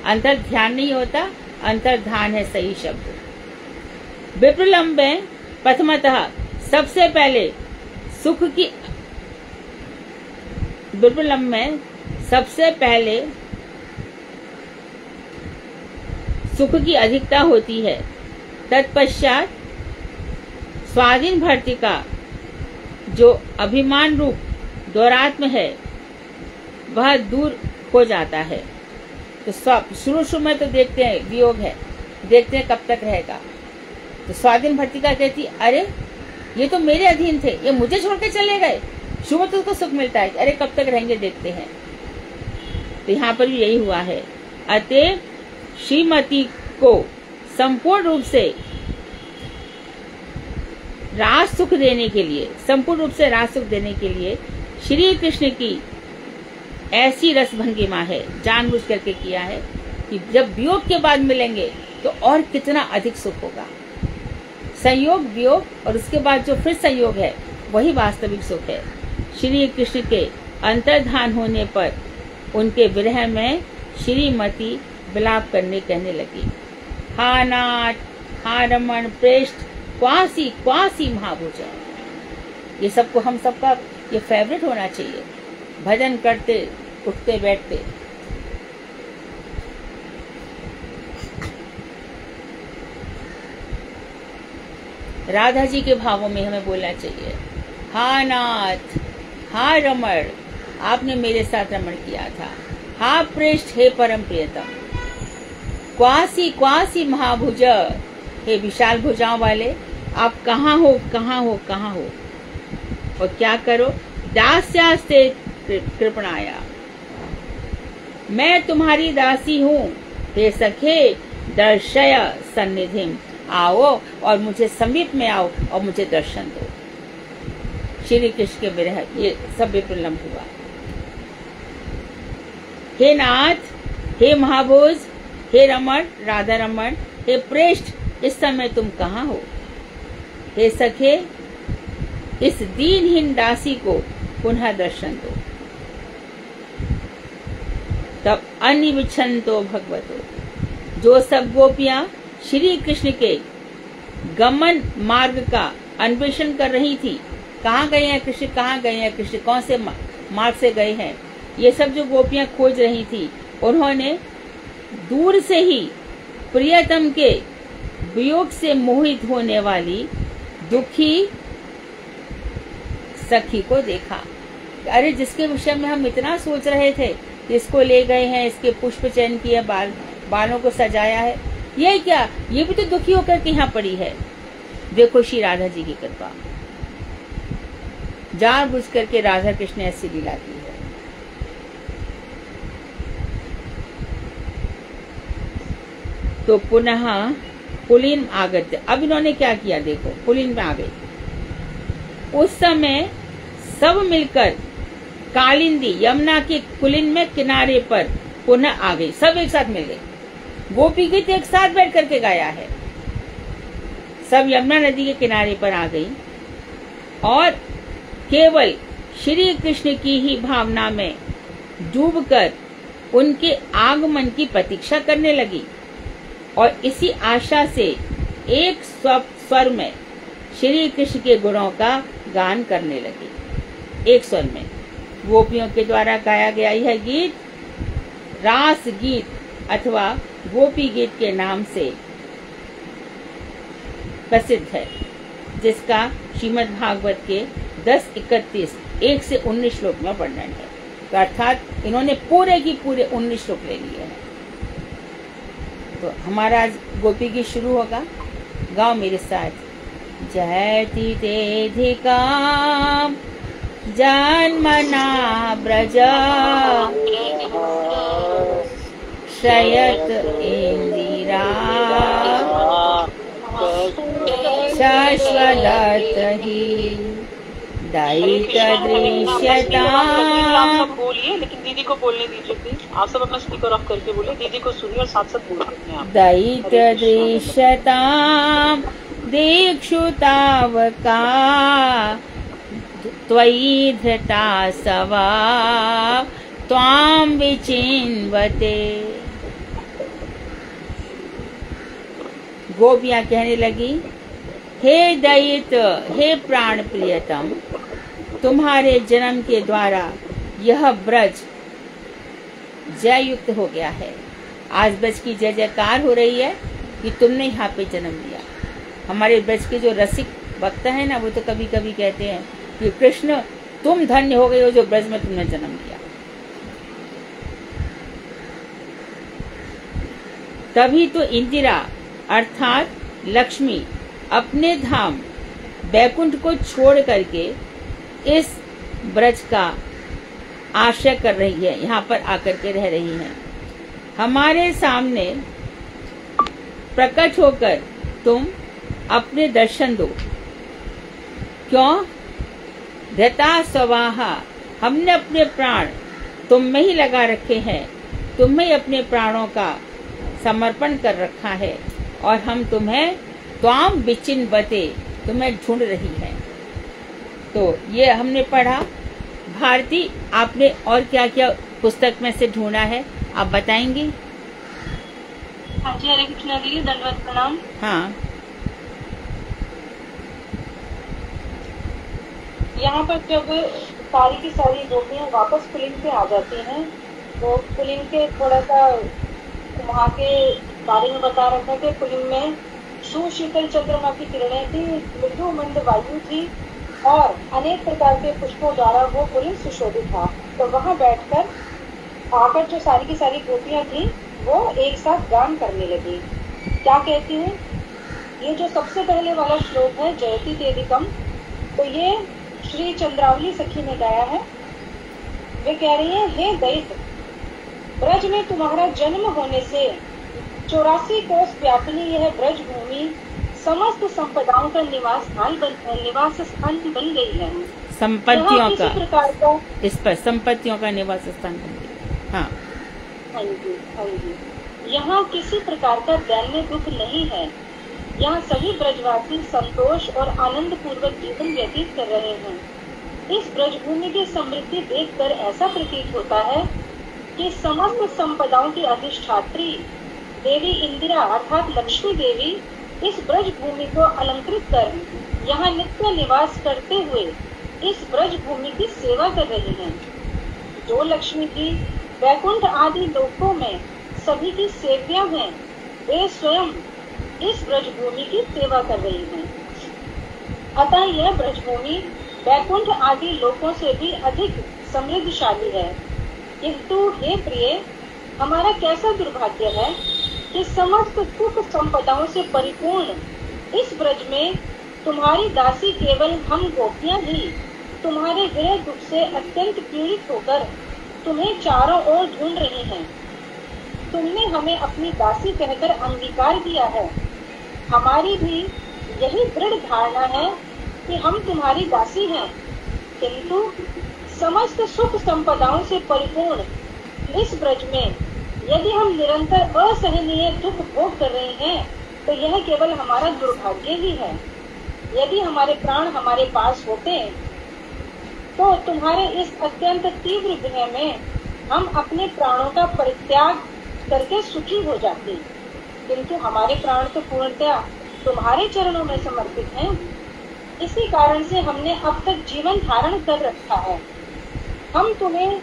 अंतर्ध्यान नहीं होता, अंतर्धान है सही शब्द। विप्रलंब में प्रथमतः सबसे पहले सुख की, विप्रलंब में सबसे पहले सुख की अधिकता होती है। तत्पश्चात स्वाधीन भर्ती का जो अभिमान रूप द्वैरात्म है वह दूर हो जाता है। तो शुरू में तो देखते हैं वियोग है, देखते हैं कब तक रहेगा। तो स्वाधीन भर्तिका कहती, अरे ये तो मेरे अधीन थे, ये मुझे छोड़ के चले गए, शुरू में तो उसको सुख मिलता है, अरे कब तक रहेंगे देखते हैं। तो यहाँ पर भी यही हुआ है। अतः श्रीमती को संपूर्ण रूप से रास सुख देने के लिए, संपूर्ण रूप से रास सुख देने के लिए श्री कृष्ण की ऐसी रस भंगिमा है, जानबूझ करके किया है कि जब वियोग के बाद मिलेंगे तो और कितना अधिक सुख होगा। संयोग, वियोग और उसके बाद जो फिर संयोग है वही वास्तविक सुख है। श्री कृष्ण के अंतर्धान होने पर उनके विरह में श्रीमती विलाप करने कहने लगी, हा नाथ, हा रमण, प्रेष्ठ, क्वासी क्वासी महाभुज। ये सबको, हम सबका ये फेवरेट होना चाहिए, भजन करते उठते बैठते। राधा जी के भावों में हमें बोलना चाहिए, हा नाथ, हा रमण, आपने मेरे साथ रमण किया था। हा प्रेष्ठ, हे परम प्रियतम। क्वासी क्वासी महाभुज, हे विशाल भुजाओं वाले, आप कहाँ हो, कहाँ हो, कहाँ हो। और क्या करो, दास्यास्ते कृपणाया, मैं तुम्हारी दासी हूँ। हे सखे, दर्शय सन्निधिम, आओ और मुझे समीप में आओ और मुझे दर्शन दो। श्री कृष्ण के विरह ये सब विप्रलम्ब हुआ। हे नाथ, हे महाभोज, हे रमण, राधा रमण, हे प्रेष्ठ, इस समय तुम कहाँ हो? हे सखे, इस दीनहीन दासी को पुनः दर्शन दो। तब अनिविच्छन्तो भगवतो, जो सब गोपियां श्री कृष्ण के गमन मार्ग का अन्वेषण कर रही थी, कहाँ गए हैं कृष्ण, कहाँ गए हैं कृष्ण, कौन से मार्ग से गए हैं, ये सब जो गोपियां खोज रही थी, उन्होंने दूर से ही प्रियतम के वियोग से मोहित होने वाली दुखी सखी को देखा। अरे जिसके विषय में हम इतना सोच रहे थे, इसको ले गए हैं, इसके पुष्प चयन किए, बालों को सजाया है, ये क्या, ये भी तो दुखी होकर के यहाँ पड़ी है। देखो श्री राधा जी की कृपा, जानबूझ करके राधा कृष्ण ऐसी लीला की है। तो पुनः पुलिन आगत्य, अब इन्होंने क्या किया, देखो पुलिन में आ गई। उस समय सब मिलकर कालिंदी यमुना के कुलिन में किनारे पर पुनः आ गई, सब एक साथ मिल गई। गोपी गीत एक साथ बैठ करके गाया है। सब यमुना नदी के किनारे पर आ गई और केवल श्री कृष्ण की ही भावना में डूबकर उनके आगमन की प्रतीक्षा करने लगी और इसी आशा से एक स्वर में श्री कृष्ण के गुणों का गान करने लगी। एक स्वर में गोपियों के द्वारा गाया गया यह गीत रास गीत अथवा गोपी गीत के नाम से प्रसिद्ध है, जिसका श्रीमद् भागवत के 10:31 1 से 19 श्लोक में वर्णन है। तो अर्थात इन्होंने पूरे की पूरे 19 श्लोक ले लिए हैं। तो हमारा आज गोपी गीत शुरू होगा, गाओ मेरे साथ। जयति तेधिका जन्मना ब्रज शयत इंदिरा शाश्वत ही दैत दृश्यता। आप सब बोलिए, लेकिन दीदी को बोलने दीजिए प्लीज। आप सब अपना स्पीकर ऑफ करके बोलिए, दीदी को सुनिए और साथ साथ बोल सकते हैं आप। दैत दृश्यता दीक्षुतावका त्वयि धृता सवा त्वां विचिन्वते। गोपियां कहने लगी, हे दैत, हे प्राण प्रियतम, तुम्हारे जन्म के द्वारा यह ब्रज जय युक्त हो गया है। आज ब्रज की जय जयकार हो रही है कि तुमने यहाँ पे जन्म लिया। हमारे ब्रज के जो रसिक भक्त है ना, वो तो कभी कभी कहते हैं कि कृष्ण तुम धन्य हो गए हो जो ब्रज में तुमने जन्म लिया। तभी तो इंदिरा अर्थात लक्ष्मी अपने धाम बैकुंठ को छोड़ करके इस ब्रज का आश्रय कर रही है, यहाँ पर आकर के रह रही हैं। हमारे सामने प्रकट होकर तुम अपने दर्शन दो। क्यों? धृता स्वाहा, हमने अपने प्राण तुम में ही लगा रखे हैं, तुम्हें ही अपने प्राणों का समर्पण कर रखा है और हम तुम्हें त्वाम विचिन्वते, तुम्हें ढूंढ रही है। तो ये हमने पढ़ा। भारती, आपने और क्या क्या पुस्तक में से ढूंढा है, आप बताएंगी? हाँ जी, हरे कृष्णा दीदी, दंडवत प्रणाम। हाँ, यहाँ पर जब सारी की सारी गोपियाँ वापस पुलिन पे आ जाती हैं, तो पुलिन के थोड़ा सा वहाँ के बारे में बता रखा कि पुलिन में सुशीतल चंद्रमा की किरणें थी, मृदु मंद वायु थी और अनेक प्रकार के पुष्पों द्वारा वो पुलिन सुशोभित था। तो वहाँ बैठकर आकर जो सारी की सारी गोपियाँ थी वो एक साथ गान करने लगी। क्या कहती हैं? ये जो सबसे पहले वाला श्लोक है जयति तेदिकम, तो ये श्री चंद्रावली सखी ने गाया है। वे कह रही है, हे दैत, ब्रज में तुम्हारा जन्म होने से 84 कोस व्यापिनी यह ब्रज भूमि समस्त संपदाओं का निवास स्थान बन गई है। संपत्तियों यहाँ किसी का, प्रकार का, इस पर संपत्तियों का निवास स्थान बन गया। हाँ हाँ जी, हाँ जी, यहाँ किसी प्रकार का दैन्य दुख नहीं है। यहाँ सभी ब्रजवासी संतोष और आनंद पूर्वक जीवन व्यतीत कर रहे हैं। इस ब्रजभूमि की समृद्धि देखकर ऐसा प्रतीत होता है कि समस्त संपदाओं की अधिष्ठात्री देवी इंदिरा अर्थात लक्ष्मी देवी इस ब्रज भूमि को अलंकृत कर यहाँ नित्य निवास करते हुए इस ब्रज भूमि की सेवा कर रही हैं। जो लक्ष्मी जी वैकुंठ आदि लोकों में सभी की सेव्या हैं, वे स्वयं इस ब्रजभूमि की सेवा कर रही हैं। अतः यह ब्रजभूमि वैकुंठ आदि लोकों से भी अधिक समृद्धशाली है। किंतु हे प्रिय, हमारा कैसा दुर्भाग्य है कि समस्त सुख संपदाओं से परिपूर्ण इस ब्रज में तुम्हारी दासी केवल हम गोपियां ही तुम्हारे गृह दुख से अत्यंत पीड़ित होकर तुम्हें चारों ओर ढूंढ रही हैं। तुमने हमें अपनी दासी कहकर अंगीकार किया है। हमारी भी यही दृढ़ धारणा है कि हम तुम्हारी दासी हैं, किंतु समस्त सुख संपदाओं से परिपूर्ण इस ब्रज में यदि हम निरंतर असहनीय दुख भोग कर रहे हैं तो यह केवल हमारा दुर्भाग्य ही है। यदि हमारे प्राण हमारे पास होते तो तुम्हारे इस अत्यंत तीव्र ग्रह में हम अपने प्राणों का परित्याग करके सुखी हो जाते, किंतु हमारे प्राण तो पूर्णतया तुम्हारे चरणों में समर्पित हैं। इसी कारण से हमने अब तक जीवन धारण कर रखा है। हम तुम्हें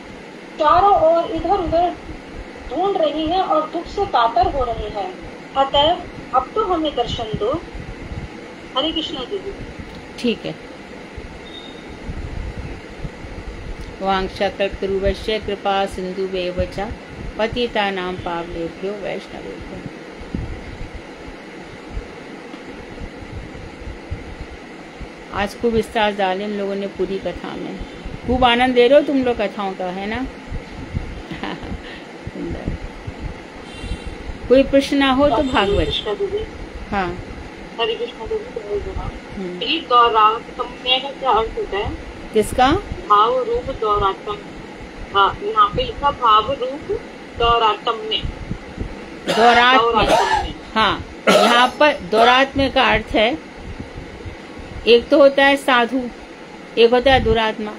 चारों ओर इधर उधर ढूंढ रही हैं और दुख से कातर हो रही हैं। अतः अब तो हमें दर्शन दो। हरे कृष्णा दीदी। ठीक है। वांछा कल्पतरुभ्यश्च कृपा सिन्धुभ्येव च पतितानां पावनेभ्यो वैष्णवेभ्यो। आज खूब विस्तार डाले हम लोगों ने पूरी कथा में। खूब आनंद ले रहे हो तुम लोग कथाओं का, है ना? सुंदर। कोई प्रश्न ना हो तो भागवत। हाँ, हरे कृष्णा दीदी। दौरात्म्य का क्या अर्थ होता है? किसका? भाव रूप दौरात्म्य। हाँ, यहाँ पे लिखा भाव रूप दौरात्म्य। दौरात्म्य। हाँ, यहाँ पर दौरात्म्य का अर्थ है, एक तो होता है साधु, एक होता है दुरात्मा।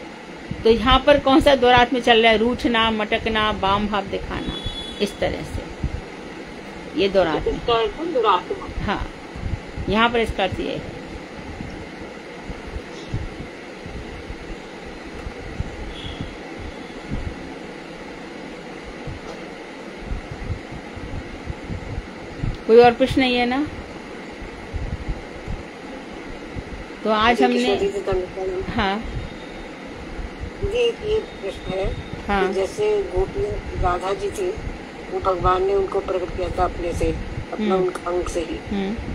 तो यहाँ पर कौन सा दुरात्मा चल रहा है? रूठना, मटकना, बाम भाव दिखाना, इस तरह से ये दुरात्मा। हाँ, यहाँ पर इसका अर्थ ये है। कोई और प्रश्न नहीं है ना? तो आज हमने हाँ ये प्रश्न है। हाँ, जैसे गोपी राधा जी थी, वो भगवान ने उनको प्रकट किया था अपने से, अपना उनका अंग से ही।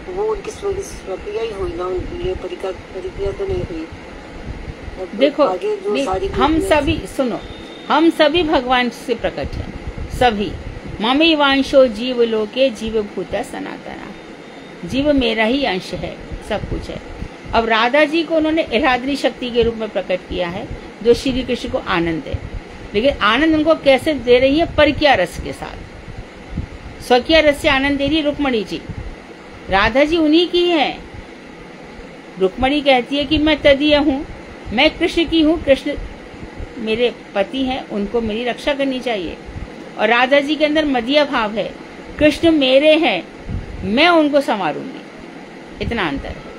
वो उनकी स्वक्रिया ही हुई ना, उनकी ये परिक्रिया तो नहीं हुई। देखो हम सभी सुनो, हम सभी भगवान से प्रकट हैं, सभी। ममी वांशो जीव लोके जीव भूता सनातना। जीव मेरा ही अंश है, सब कुछ है। अब राधा जी को उन्होंने इरादरी शक्ति के रूप में प्रकट किया है, जो श्री कृष्ण को आनंद है। लेकिन आनंद उनको कैसे दे रही है? परकिया रस के साथ। स्वकीय रस से आनंद दे रही है रुक्मणी जी। राधा जी उन्हीं की है। रुक्मणी कहती है कि मैं तदीय हूँ, मैं कृष्ण की हूँ, कृष्ण मेरे पति हैं, उनको मेरी रक्षा करनी चाहिए। और राधा जी के अंदर मदीय भाव है, कृष्ण मेरे हैं, मैं उनको संवारूंगी। इतना अंतर है।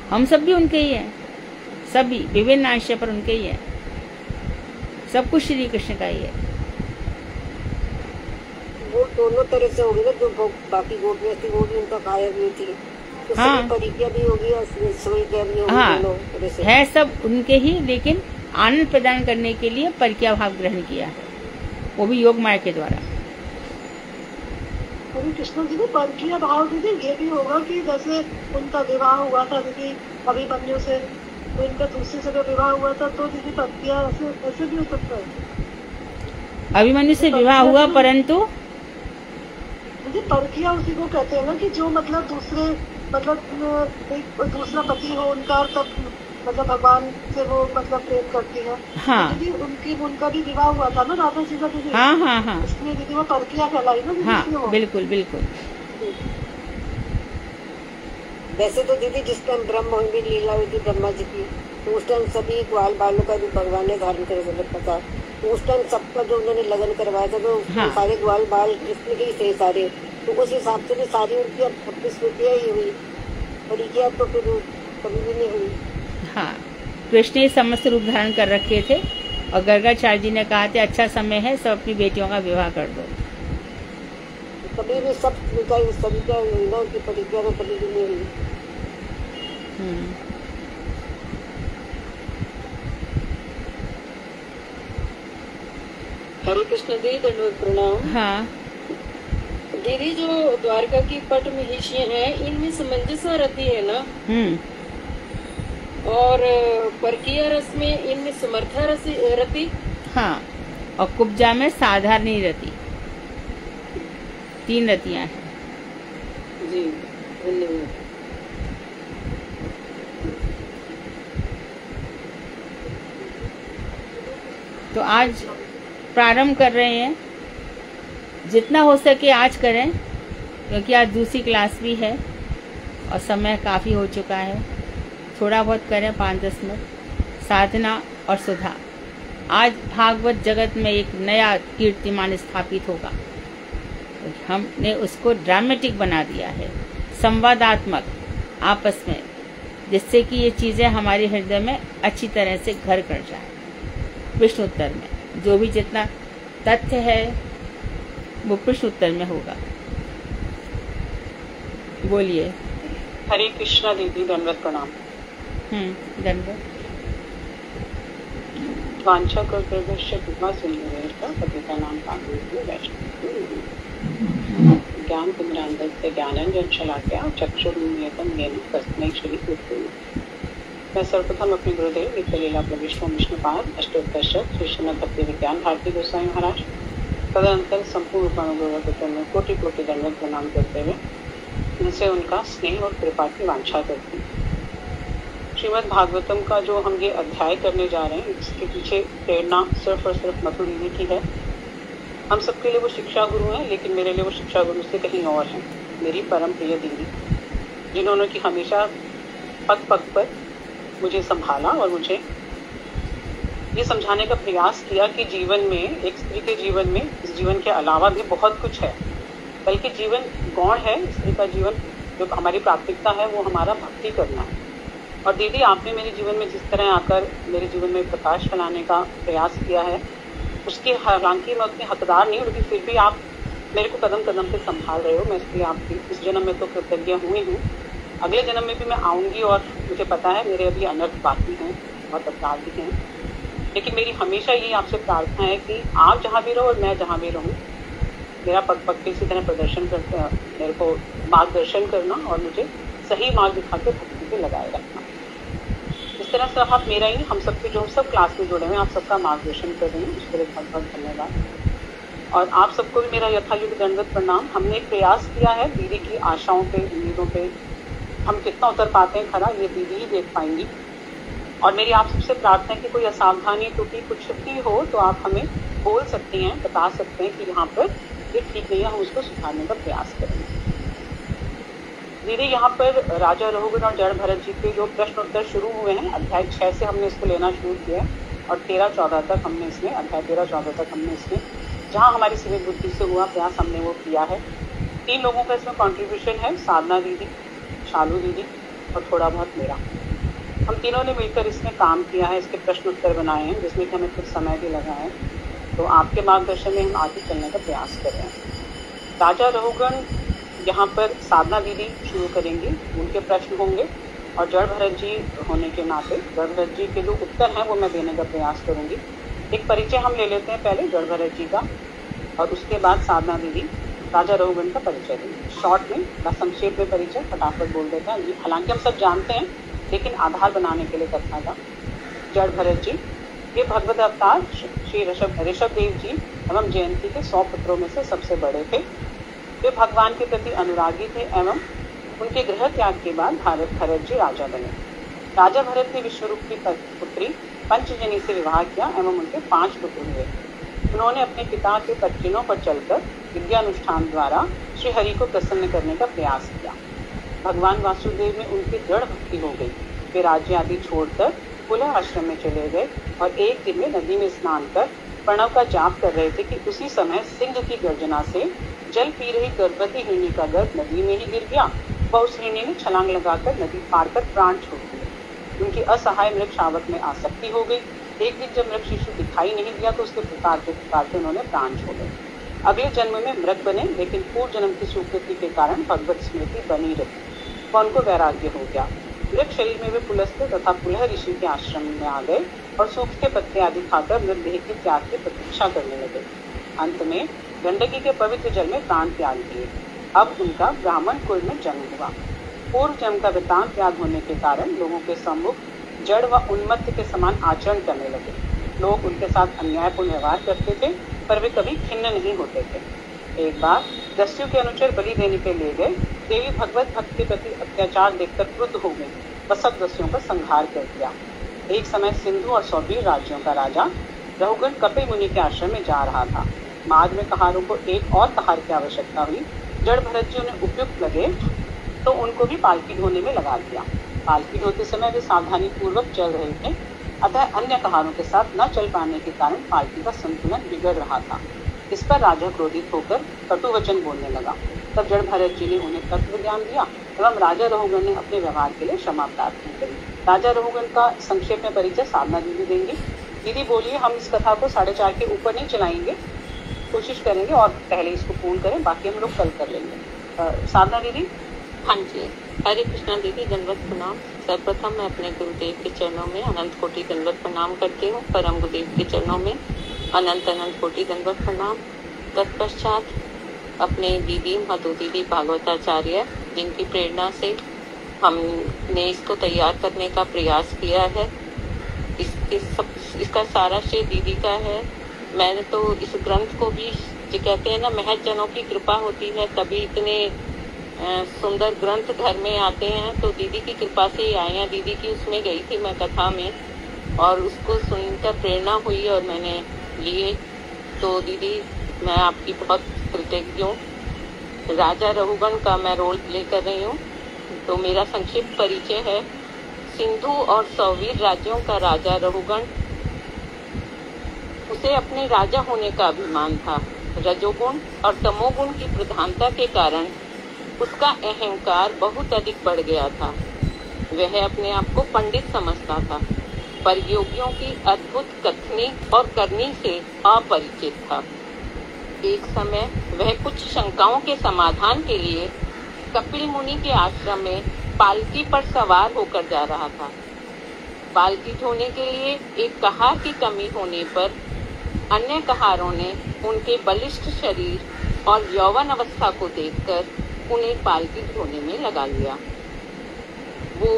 हम सब भी उनके ही हैं, सभी विभिन्न आशय पर उनके ही हैं। सब कुछ श्री कृष्ण का ही है। वो दोनों तरह से होगी ना, जो बाकी गोपियां थी वो भी उनका काया भी थी, तो हाँ, परिक्रिया भी होगी और स्वीक्रिया भी होगी। हाँ, दोनों तरह से है सब उनके ही, लेकिन आनंद प्रदान करने के लिए परिक्रिया भाव ग्रहण किया है, वो भी योग माया के द्वारा। कृष्ण जी ने परिक्रिया भाव दीदी ये भी होगा कि जैसे उनका विवाह हुआ था दीदी अभिमन्यु से, तो इनका दूसरी जगह विवाह हुआ था, तो दीदी परिक्रिया ऐसे भी हो सकता है। अभिमन्यु से विवाह हुआ, परंतु दीदी परकिया उसी को कहते हैं ना कि जो मतलब दूसरे मतलब एक दूसरा पति हो उनका और तब मतलब भगवान से वो मतलब प्रेम करती है। हाँ तो दीदी उनका भी विवाह हुआ था ना राधा जी का दीदी। हाँ हाँ हाँ इसलिए दीदी वो परकिया कहलाई ना दीदी। हाँ बिल्कुल बिल्कुल। वैसे तो दीदी जिस टाइम ब्रह्म होंगी लीला हुई थी ब्रह्मा जी की, तो उस टाइम सभी ग्वाल बालों का भी भगवान ने धारण कर रखा था। तो उस टाइम सबका जो उन्होंने लगन करवाया था तो हाँ। सारे ग्वाल बाल कृष्ण के ही थे सारे, तो उस हिसाब से भी सारी उनकी अब 26 स्मृतियाँ ही हुई। परिकिया तो फिर कभी भी नहीं हुई। हाँ कृष्ण ने समस्त रूप धारण कर रखे थे और गर्गाचार्य जी ने कहा था अच्छा समय है सब अपनी बेटियों का विवाह कर दो। कभी भी सब सभी का हुई ना, उनकी परिकिया तो कभी भी नहीं हुई। हरे कृष्ण दीदी दंडवत प्रणाम। हाँ दीदी जो द्वारका की पट महिषियाँ हैं इनमें समंजसा रहती है ना, और परकिया रस में इनमें समर्था रति। हाँ और कुब्जा में साधारणी रति, 3 रतियां हैं। जी धन्यवाद। तो आज प्रारंभ कर रहे हैं, जितना हो सके आज करें क्योंकि आज दूसरी क्लास भी है और समय काफ़ी हो चुका है। थोड़ा बहुत करें 5-10 मिनट। साधना और सुधा, आज भागवत जगत में एक नया कीर्तिमान स्थापित होगा। हमने उसको ड्रामेटिक बना दिया है, संवादात्मक आपस में, जिससे कि ये चीज़ें हमारे हृदय में अच्छी तरह से घर कर जाए। प्रश्न उत्तर में जो भी जितना तथ्य है वो प्रश्न उत्तर में होगा। बोलिए। हरे कृष्णा दीदी दंडवत प्रणाम। दंडवत। वांछा कर्तव्य कृपा सुंदर पतिता नाम पांडु वैष्णव ज्ञान कुमरांधस्य ज्ञानंजन शलाक्या चक्षुरुन्मीलितं येन तस्मै श्री गुरुवे। मैं सर्वप्रथम अपने गुरुदेव नित्यलीला प्रविष्णु विष्णुपाद अष्टोत्तर श्री श्रीमद् भक्ति विज्ञान भारती गोस्वामी महाराज तदनंतर संपूर्ण रूपानुगुरु में कोटि कोटि दंडवत प्रणाम करते हुए उनसे उनका स्नेह और कृपा की वांछा करती हूँ। श्रीमद् भागवतम का जो हम ये अध्याय करने जा रहे हैं इसके पीछे प्रेरणा सिर्फ और सिर्फ मधु दीदी की है। हम सबके लिए वो शिक्षा गुरु हैं, लेकिन मेरे लिए वो शिक्षा गुरु से कहीं और हैं। मेरी परम प्रिय दीदी जिन्होंने कि हमेशा पग पग पर मुझे संभाला और मुझे ये समझाने का प्रयास किया कि जीवन में, एक स्त्री के जीवन में, इस जीवन के अलावा भी बहुत कुछ है, बल्कि जीवन गौण है। स्त्री का जीवन जो हमारी प्राथमिकता है वो हमारा भक्ति करना है। और दीदी आपने मेरे जीवन में जिस तरह आकर मेरे जीवन में प्रकाश फैलाने का प्रयास किया है उसके हालांकि मैं उतनी हकदार नहीं हूँ, लेकिन फिर भी आप मेरे को कदम कदम पे संभाल रहे हो। मैं इसलिए आपकी इस जन्म में तो कृतज्ञ हुई हूँ। अगले जन्म में भी मैं आऊँगी और मुझे पता है मेरे अभी अनर्थ बाकी हैं, बहुत अपराध भी हैं, लेकिन मेरी हमेशा ये आपसे प्रार्थना है कि आप जहाँ भी रहो और मैं जहाँ भी रहूँ मेरा पग पग पे इसी तरह प्रदर्शन करते, मेरे को मार्गदर्शन करना और मुझे सही मार्ग दिखा के भक्ति पे लगाए रखना। इस तरह से आप मेरा ही, हम सबके जो सब क्लास में जुड़े हुए हैं, आप सबका मार्गदर्शन कर रहे हैं, उसके लिए बहुत बहुत धन्यवाद। और आप सबको भी मेरा यथायुग दंडवत प्रणाम। हमने एक प्रयास किया है दीदी की आशाओं पे, उम्मीदों पे हम कितना उतर पाते हैं खरा ये दीदी ही देख पाएंगी। और मेरी आप सबसे प्रार्थना है कि कोई असावधानी, त्रुटि कुछ भी हो तो आप हमें बोल सकती हैं, बता सकते हैं कि यहाँ पर ये ठीक नहीं है, हम उसको सुधारने का प्रयास करेंगे। दीदी यहाँ पर राजा रघुगण और जड़ भरत जी के जो प्रश्न उत्तर शुरू हुए हैं, अध्याय 6 से हमने इसको लेना शुरू किया और 13-14 तक हमने इसमें, अध्याय 13-14 तक हमने इसमें जहाँ हमारी सीमित बुद्धि से हुआ प्रयास हमने वो किया है। 3 लोगों का इसमें कॉन्ट्रीब्यूशन है, साधना दीदी, शालू दीदी और थोड़ा बहुत मेरा। हम तीनों ने मिलकर इसमें काम किया है, इसके प्रश्न उत्तर बनाए हैं जिसमें कि हमें कुछ समय भी लगा है। तो आपके मार्गदर्शन में हम आगे चलने का प्रयास कर रहे हैं। राजा रघुगण यहाँ पर साधना दीदी शुरू करेंगी, उनके प्रश्न होंगे और जड़ भरत जी होने के नाते जड़ भरत जी के जो उत्तर हैं वो मैं देने का प्रयास करूँगी। एक परिचय हम ले लेते हैं पहले जड़ भरत जी का और उसके बाद साधना दीदी राजा रघुगण का परिचय देंगे। शॉर्ट में बस संक्षेप में परिचय फटाफट बोल देता है। हालांकि हम सब जानते हैं लेकिन आधार बनाने के लिए कथा था। जड़ भरत जी ये भगवत अवतार श्री ऋषभ देव जी एवं जयंती के 100 पुत्रों में से सबसे बड़े थे वे भगवान के प्रति अनुरागी थे एवं उनके गृह त्याग के बाद भरत जी राजा बने। राजा भरत ने विश्वरूप की पुत्री पंचजनी से विवाह किया एवं उनके 5 पुत्र हुए। उन्होंने अपने पिता के पच्चीनों पर चलकर विद्यानुष्ठान द्वारा श्री हरि को प्रसन्न करने का प्रयास किया। भगवान वासुदेव में उनकी दृढ़ भक्ति हो गई। वे राज्य आदि छोड़कर पुलह आश्रम में चले गए और एक दिन में नदी में स्नान कर प्रणव का जाप कर रहे थे कि उसी समय सिंह की गर्जना से जल पी रही गर्भवती हिरनी का गर्भ नदी में ही गिर गया व उस हिरनी ने छलांग लगाकर नदी पार कर प्राण छोड़ दिए। उनकी असहाय मृग शावक में आसक्ति हो गई। एक दिन जब मृग शिशु दिखाई नहीं दिया तो उसके पुकारते उन्होंने प्राण छोड़े। अगले जन्म में मृग बने, लेकिन पूर्व जन्म की स्वीकृति के कारण भगवत स्मृति बनी रही व उनको वैराग्य हो गया। मृग शरीर में वे पुलस्त्य तथा पुलह ऋषि के आश्रम में आ गए और सूखे पत्ते आदि खाकर मृतदेह के त्याग की प्रतीक्षा करने लगे। अंत में गंडकी के पवित्र जल में प्राण त्याग दिए। अब उनका ब्राह्मण कुल में जन्म हुआ। पूर्व जन्म का वृतांत त्याग होने के कारण लोगों के सम्मुख जड़ व उन्मत्त के समान आचरण करने लगे। लोग उनके साथ अन्यायपूर्ण व्यवहार करते थे, पर वे कभी खिन्न नहीं होते थे। एक बार दस्यु के अनुचर बलि देने के लिए गए। देवी भगवत भक्त के प्रति अत्याचार देखकर क्रुद्ध हो गई व सब दस्युओं का संहार कर दिया। एक समय सिंधु और सौबीर राज्यों का राजा रहुगण कपिल मुनि के आश्रम में जा रहा था। मार्ग में कहारों को एक और कहार की आवश्यकता हुई। जड़ भरत जी उन्हें उपयुक्त लगे तो उनको भी पालकी ढोने में लगा दिया। पालकी ढोते समय वे सावधानी पूर्वक चल रहे थे, अतः अन्य कहारों के साथ न चल पाने के कारण पालकी का संतुलन बिगड़ रहा था। इस पर राजा क्रोधित होकर कटु वचन बोलने लगा। तब जड़ भरत जी ने उन्हें तत्व ज्ञान दिया एवं राजा रहुगण ने अपने व्यवहार के लिए क्षमा प्रार्थना करी। राजा रहुगण का संक्षेप में परिचय साधना दीदी देंगी। दीदी बोलिए, हम इस कथा को 4:30 के ऊपर नहीं चलाएंगे, कोशिश करेंगे और पहले इसको पूर्ण करें, बाकी हम लोग कल कर लेंगे। साधना दीदी। हाँ जी, हरे कृष्णा दीदी, दंडवत प्रणाम। सर्वप्रथम मैं अपने गुरुदेव के चरणों में अनंत कोटि दंडवत प्रणाम करती हूँ। परम गुरुदेव के चरणों में अनंत कोटि दंडवत प्रणाम। तत्पश्चात अपने दीदी मधु दीदी भागवताचार्य, जिनकी प्रेरणा से हमने इसको तैयार करने का प्रयास किया है। इसका सारा श्रेय दीदी का है। मैंने तो इस ग्रंथ को भी, जो कहते हैं ना, महज जनों की कृपा होती है तभी इतने सुंदर ग्रंथ घर में आते हैं, तो दीदी की कृपा से ही आए हैं। दीदी की उसमें गई थी मैं कथा में और उसको सुनकर प्रेरणा हुई और मैंने लिए। तो दीदी मैं आपकी बहुत कृतज्ञ हूँ। राजा रहुगण का मैं रोल प्ले कर रही हूँ। तो मेरा संक्षिप्त परिचय है। सिंधु और सौवीर राज्यों का राजा रहुगण, उसे अपने राजा होने का अभिमान था। रजोगुण और तमोगुण की प्रधानता के कारण उसका अहंकार बहुत अधिक बढ़ गया था। वह अपने आप को पंडित समझता था, पर योगियों की अद्भुत कथनी और करनी से अपरिचित था। एक समय वह कुछ शंकाओं के समाधान के लिए कपिल मुनि के आश्रम में पालकी पर सवार होकर जा रहा था। पालकी ढोने के लिए एक कहार की कमी होने पर अन्य कहारों ने उनके बलिष्ठ शरीर और यौवन अवस्था को देखकर उन्हें पालकी ढोने में लगा लिया। वो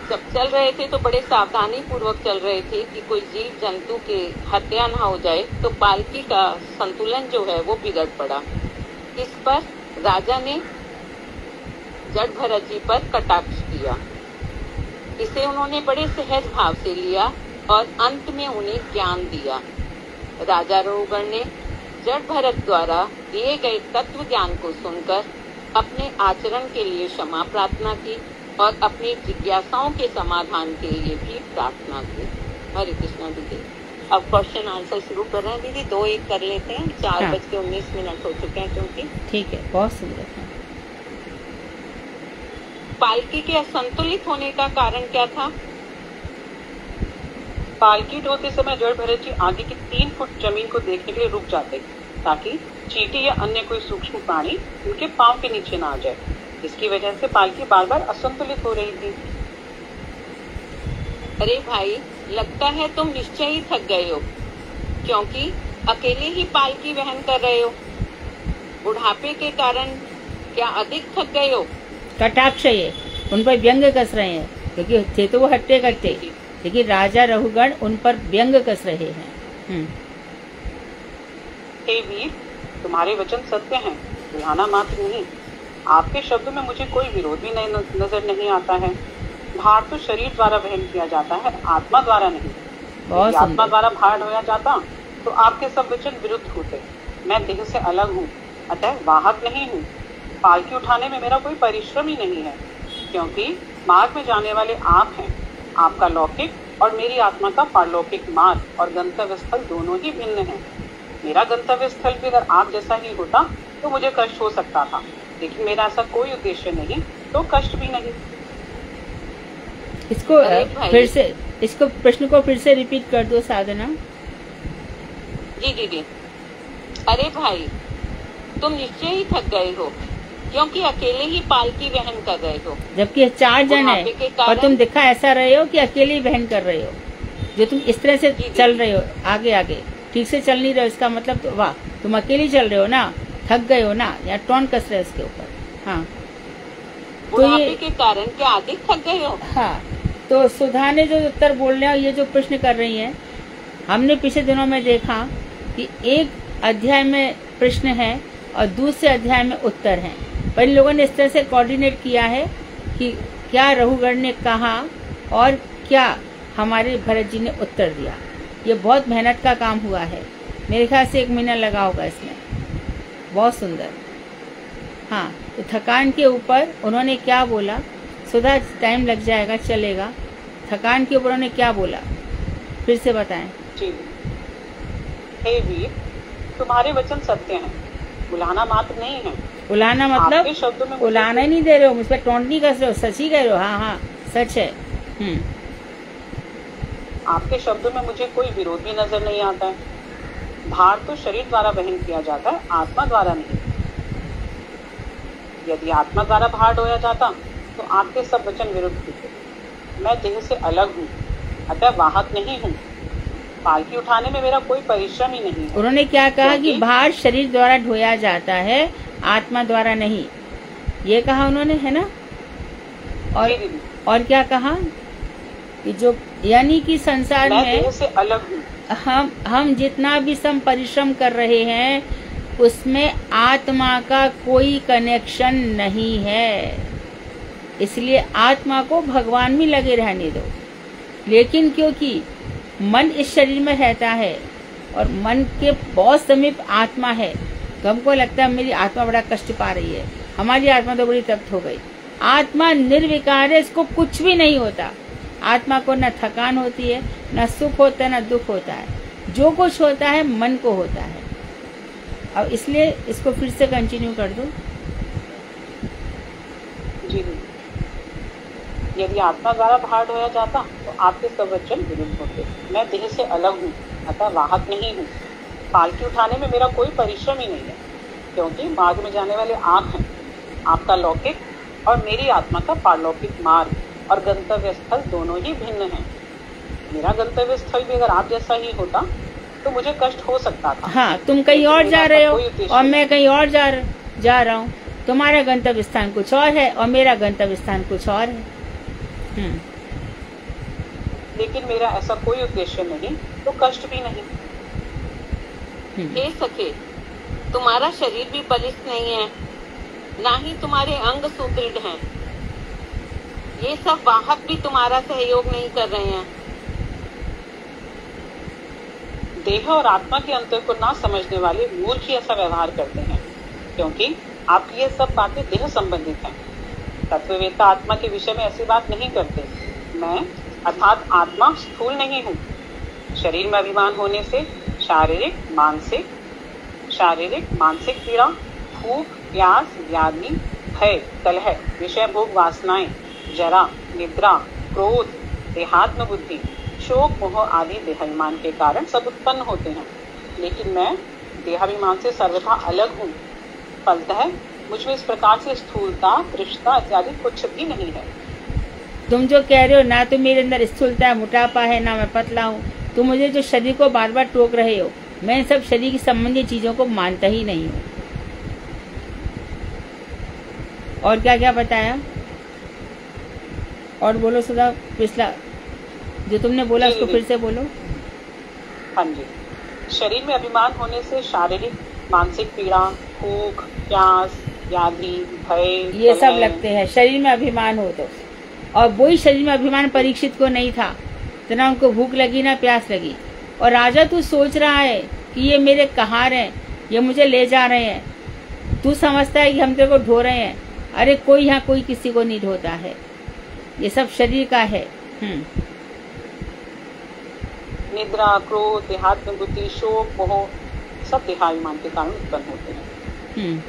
जब चल रहे थे तो बड़े सावधानी पूर्वक चल रहे थे कि कोई जीव जंतु के हत्या न हो जाए, तो पालकी का संतुलन जो है वो बिगड़ पड़ा। इस पर राजा ने जड़ भरत जी पर कटाक्ष किया। इसे उन्होंने बड़े सहज भाव से लिया और अंत में उन्हें ज्ञान दिया। राजा रहुगण ने जड़ भरत द्वारा दिए गए तत्व ज्ञान को सुनकर अपने आचरण के लिए क्षमा प्रार्थना की और अपनी जिज्ञासाओं के समाधान के लिए भी प्रार्थना की। हरे कृष्णा दीदी। अब क्वेश्चन आंसर शुरू कर रहे हैं दीदी। 2-1 कर लेते हैं। 4:19 हो चुके हैं क्योंकि। ठीक है, बहुत सुंदर। पालकी के असंतुलित होने का कारण क्या था? पालकी ढोते समय जड़ भरत जी आगे की 3 फुट जमीन को देखने के लिए रुक जाते ताकि चींटी या अन्य कोई सूक्ष्म प्राणी उनके पांव के नीचे ना आ जाए। इसकी वजह से पालकी बार बार असंतुलित हो रही थी। अरे भाई, लगता है तुम निश्चय ही थक गए हो, क्योंकि अकेले ही पालकी वहन कर रहे हो। बुढ़ापे के कारण क्या अधिक थक गए हो? कटाक्ष ये उन पर व्यंग कस रहे हैं, क्योंकि थे तो वो हट्टे कट्टे, लेकिन राजा रहुगण उन पर व्यंग कस रहे हैं। हे वीर, तुम्हारे वचन सत्य हैं, बुलाना मात्र नहीं, आपके शब्दों में मुझे कोई विरोध भी नजर नहीं आता है। भार तो शरीर द्वारा वहन किया जाता है, आत्मा द्वारा नहीं। यदि आत्मा द्वारा भार ढोया जाता तो आपके सब वचन विरुद्ध होते। मैं देह से अलग हूँ, अतः वाहक नहीं हूँ। पालकी उठाने में मेरा कोई परिश्रम ही नहीं है, क्योंकि मार्ग में जाने वाले आप हैं। आपका लौकिक और मेरी आत्मा का पारलौकिक मार्ग और गंतव्य स्थल दोनों ही भिन्न हैं। मेरा गंतव्य स्थल भी अगर आप जैसा ही होता तो मुझे कष्ट हो सकता था, लेकिन मेरा ऐसा कोई उद्देश्य नहीं तो कष्ट भी नहीं। इसको फिर से, इसको प्रश्न को फिर से रिपीट कर दो साधना। जी दीदी। अरे भाई, तुम निश्चय ही थक गए हो, क्योंकि अकेले ही पालकी वहन कर रहे हो, जबकि 4 जन है और तुम दिखा ऐसा रहे हो कि अकेले ही वहन कर रहे हो। जो तुम इस तरह से चल रहे हो आगे आगे, ठीक से चल नहीं रहे हो, इसका मतलब तो वाह, तुम अकेले चल रहे हो ना, थक गए हो ना, या टोन कस रहे हो इसके ऊपर। हाँ, तो ये के कारण क्या अधिक थक गए हो? हाँ, तो सुधा ने जो उत्तर बोलने और ये जो प्रश्न कर रही है, हमने पिछले दिनों में देखा कि एक अध्याय में प्रश्न है और दूसरे अध्याय में उत्तर है। पर इन लोगों ने इस तरह से कोऑर्डिनेट किया है कि क्या रघुगण ने कहा और क्या हमारे भरत जी ने उत्तर दिया। ये बहुत मेहनत का काम हुआ है, मेरे ख्याल से 1 महीना लगा होगा इसमें। बहुत सुंदर। हाँ, तो थकान के ऊपर उन्होंने क्या बोला, सुधा टाइम लग जाएगा, चलेगा। थकान के ऊपर उन्होंने क्या बोला फिर से बताएं। जी, हे वीर, तुम्हारे वचन सत्य हैं, बुलाना मात्र नहीं है। बुलाना मतलब शब्दों में बुलाना ही नहीं दे रहे हो, मुझ पर टोंट नहीं कर रहे हो, सच ही कह रहे हो। हाँ हाँ, सच है। आपके शब्दों में मुझे कोई विरोध भी नजर नहीं आता है। भार तो शरीर द्वारा वहन किया जाता है, आत्मा द्वारा नहीं। यदि आत्मा द्वारा भार ढोया जाता तो आपके सब वचन विरुद्ध होते। मैं देह से अलग हूँ, अतः वाहक नहीं हूँ। पालकी उठाने में मेरा कोई परिश्रम ही नहीं है। उन्होंने क्या कहा कि भार शरीर द्वारा ढोया जाता है, आत्मा द्वारा नहीं, ये कहा उन्होंने, है ना। और क्या कहा कि जो यानी कि संसार में देह से अलग हूँ। हम जितना भी सम परिश्रम कर रहे हैं उसमें आत्मा का कोई कनेक्शन नहीं है, इसलिए आत्मा को भगवान में लगे रहने दो। लेकिन क्योंकि मन इस शरीर में रहता है और मन के बहुत समीप आत्मा है, तो हमको लगता है मेरी आत्मा बड़ा कष्ट पा रही है, हमारी आत्मा तो बड़ी तप्त हो गई। आत्मा निर्विकार है, इसको कुछ भी नहीं होता। आत्मा को न थकान होती है, न सुख होता है, न दुख होता है। जो कुछ होता है मन को होता है। अब इसलिए इसको फिर से कंटिन्यू कर दो। जी, यदि आत्मा द्वारा भार ढोया जाता तो आपके सब वचन विरुद्ध होते। मैं देह से अलग हूँ, अतः वाहक नहीं हूँ। पालकी उठाने में मेरा कोई परिश्रम ही नहीं है, क्योंकि मार्ग में जाने वाले आप हैं। आपका लौकिक और मेरी आत्मा का पारलौकिक मार्ग और गंतव्य स्थल दोनों ही भिन्न हैं। मेरा गंतव्य स्थल भी अगर आप जैसा ही होता तो मुझे कष्ट हो सकता था। हाँ, तुम कहीं और जा रहे हो और मैं कहीं और जा रहा हूँ। तुम्हारा गंतव्य स्थान कुछ और है और मेरा गंतव्य स्थान कुछ और है। लेकिन मेरा ऐसा कोई उद्देश्य नहीं तो कष्ट भी नहीं। हे सखे, तुम्हारा शरीर भी बलिष्ठ नहीं है, ना ही तुम्हारे अंग सुदृढ़ हैं। ये सब वाहक भी तुम्हारा सहयोग नहीं कर रहे हैं। देह और आत्मा के अंतर को ना समझने वाले मूर्ख ही ऐसा व्यवहार करते हैं, क्योंकि आपकी ये सब बातें देह संबंधित हैं। तत्ववेत्ता आत्मा के विषय में ऐसी बात नहीं करते। मैं अर्थात आत्मा स्थूल नहीं हूँ। शरीर में अभिमान होने से शारीरिक मानसिक पीड़ा, भूख, प्यास, व्याधि, भय, कलह, विषय भोग वासनाएं, जरा, निद्रा, क्रोध, देहात्म बुद्धि, शोक, मोह आदि देहाभिमान के कारण सब उत्पन्न होते हैं। लेकिन मैं देहाभिमान से सर्वथा अलग हूँ। फलतः मुझ में इस प्रकार से स्थूलता, तृष्णा इत्यादि कुछ भी नहीं है। तुम जो कह रहे हो, ना तो मेरे अंदर स्थूलता है, मोटापा है, ना मैं पतला हूँ। तुम मुझे जो शरीर को बार बार टोक रहे हो, मैं इन सब शरीर की संबंधी चीजों को मानता ही नहीं हूँ। और क्या क्या बताया और बोलो सुधा, पिछला जो तुमने बोला उसको फिर से बोलो। हाँ जी, शरीर में अभिमान होने से शारीरिक मानसिक पीड़ा, भूख, प्यास, व्याधि, भय, ये सब कलह, लगते हैं शरीर में अभिमान हो तो। और वही शरीर में अभिमान परीक्षित को नहीं था, तो ना उनको भूख लगी ना प्यास लगी। और राजा तू सोच रहा है कि ये मेरे कहार हैं, ये मुझे ले जा रहे हैं, तू समझता है कि हम तेरे को ढो रहे हैं। अरे कोई यहाँ कोई किसी को नहीं ढोता है, ये सब शरीर का है। निद्रा, क्रोध, देहात्म बुद्धि, शोक, मोह सब देहाभिमान के कारण उत्पन्न होते हैं।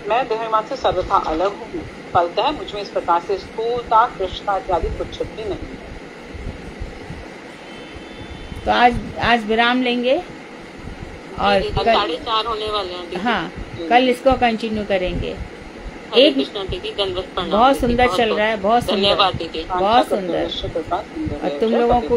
मैं देहाभिमान से सर्वथा अलग हूँ, फलतः मुझ में इस प्रकार से स्थूलता, कृष्णता इत्यादि कुछ भी नहीं है। तो आज विराम लेंगे और कल 4:30 होने वाले हैं। हाँ, कल इसको कंटिन्यू करेंगे। एक बहुत सुंदर चल रहा है, बहुत सुंदर, धन्यवाद दीदी, बहुत सुंदर। और तुम लोगों को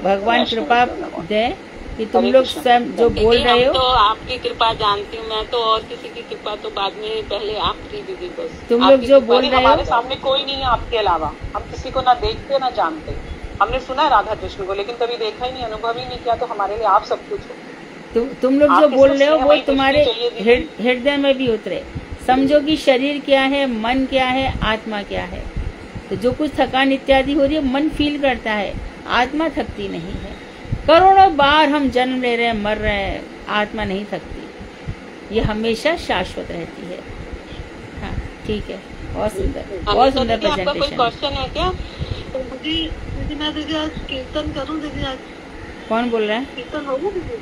भगवान कृपा दे कि तुम लोग स्वयं जो बोल रहे हो, तो आपकी कृपा जानती हूँ मैं तो, और किसी की कृपा तो बाद में, पहले आपकी दीदी बस। तुम लोग जो बोल रहे हो, हमारे सामने कोई नहीं है आपके अलावा, हम किसी को ना देखते ना जानते। हमने सुना है राधा कृष्ण को, लेकिन कभी देखा ही नहीं, अनुभव ही नहीं किया, तो हमारे लिए आप सब कुछ हो। तुम लोग जो बोल रहे हो वो तुम्हारे हृदय में भी उतरे। समझो कि शरीर क्या है, मन क्या है, आत्मा क्या है। तो जो कुछ थकान इत्यादि हो रही है, मन फील करता है, आत्मा थकती नहीं है। करोड़ों बार हम जन्म ले रहे हैं, मर रहे हैं, आत्मा नहीं थकती, ये हमेशा शाश्वत रहती है। हाँ ठीक है, बहुत सुंदर, बहुत सुंदर प्रेजेंटेशन। आपका कोई क्वेश्चन है क्या? दीदी मैं दीदी आज कीर्तन करूँ दीदी? आज कौन बोल रहा है? कीर्तन होगा दीदी?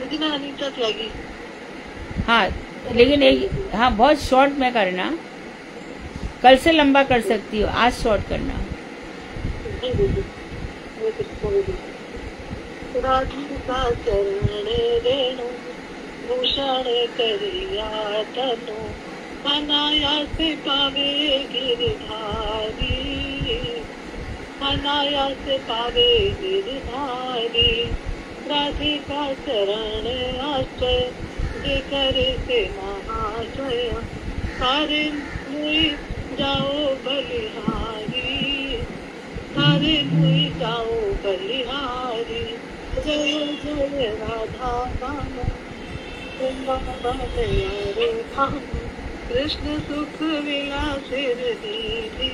दीदी मैं अनीता त्यागी। हाँ लेकिन एक, हाँ बहुत शॉर्ट में करना, कल से लंबा कर सकती हो, आज शॉर्ट करना। राधिका चरण रेणु भूषण करिया तनु, अनायास पावे गिरधारी, अनायास पावे गिरधारी। राधिका चरण आश्रय कर से महाशय, सारे मुई जाओ बलिहारी, सारे मुई जाओ बलिहारी। जय जय राधा नाम वृंदावन यारे धाम, कृष्ण सुख विलासिर दीदी,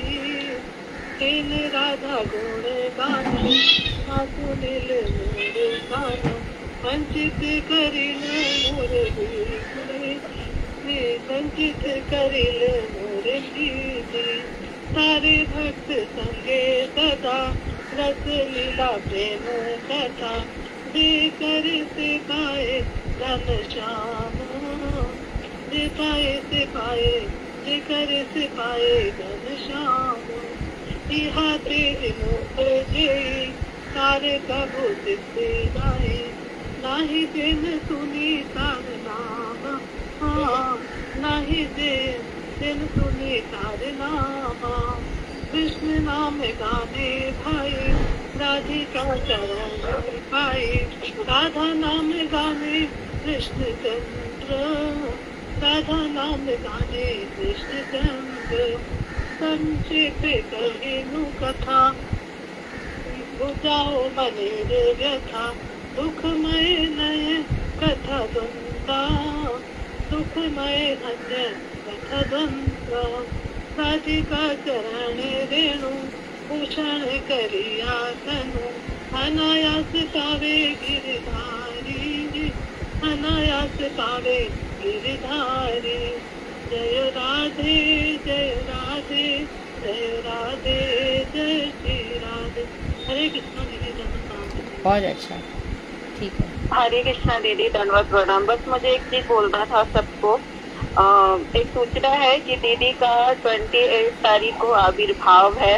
इन राधा गुण गाने साधु नील मोरे गानो, वंचित करिल मोरे दीदी, वंचित करिल मोरे दीदी। सारे भक्त संगे सदा रस लीला प्रेम कथा, दे कर से पाए धन श्याम, दे पाए से पाए, दे कर से पाए धन श्याम। इहा तेरे मुख जय सारे प्रभु सिद्धि गाए, नाही दिन सुनी तार नाम, हाँ नाही दिन सुनी तार नाम। कृष्ण नाम गाने भाई, राधिका चरण पाए, राधा नाम गाने कृष्ण चंद्र, राधा नाम गाने कृष्ण चंद्र। संक्षेप कहेनु कथा, बुझाओ मने रे व्यथा, दुखमय नय कथा द्वंद्वा, दुखमय अन्य कथा द्वंद्वा। राधिका चरण रेणु भूषण करिया तनु, अनायास पावे गिरधारी, अनायास पावे गिरधारी। जय राधे जय राधे जय राधे जय श्री राधे। हरे कृष्णा दीदी, बहुत अच्छा, ठीक है। हरे कृष्णा दीदी, धन्यवाद प्रणाम। बस मुझे एक चीज बोलना था सबको। एक सूचना है कि दीदी का 28 तारीख को आविर्भाव है,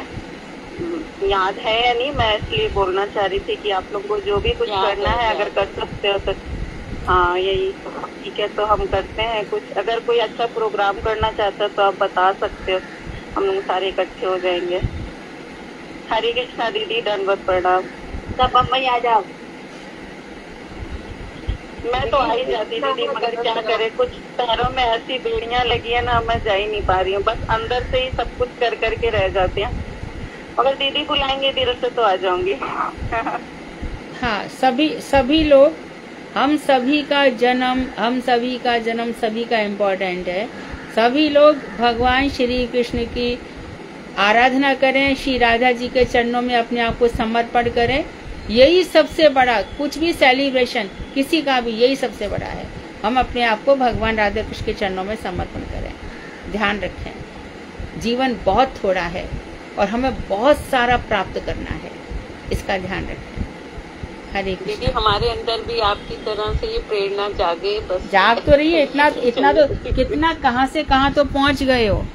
याद है या नहीं? मैं इसलिए बोलना चाह रही थी कि आप लोग को जो भी कुछ करना है अगर कर सकते हो तो। हाँ यही ठीक है, तो हम करते हैं कुछ। अगर कोई अच्छा प्रोग्राम करना चाहता है तो आप बता सकते हो, हम लोग सारे इकट्ठे हो जाएंगे। हरे कृष्णा दीदी, धन्यवाद प्रणाम। सब अम्मा आ जाओ। मैं तो आ ही जाती दीदी, मगर क्या करे, कुछ पैरों में ऐसी बेड़ियां लगी है ना, मैं जा ही नहीं पा रही हूँ। बस अंदर से ही सब कुछ कर करके रह जाते हैं। अगर दीदी बुलाएंगे दिल से तो आ जाऊंगी। हाँ, सभी लोग हम सभी का जन्म सभी का इम्पोर्टेंट है। सभी लोग भगवान श्री कृष्ण की आराधना करें, श्री राधा जी के चरणों में अपने आप को समर्पण करें। यही सबसे बड़ा, कुछ भी सेलिब्रेशन किसी का भी, यही सबसे बड़ा है। हम अपने आप को भगवान राधा कृष्ण के चरणों में समर्पण करें। ध्यान रखें, जीवन बहुत थोड़ा है और हमें बहुत सारा प्राप्त करना है, इसका ध्यान रखें। हरे कृष्ण। दीदी, हमारे अंदर भी आपकी तरह से ये प्रेरणा जागे, बस जाग तो रही है। इतना तो कितना कहाँ से कहाँ तो पहुँच गए हो।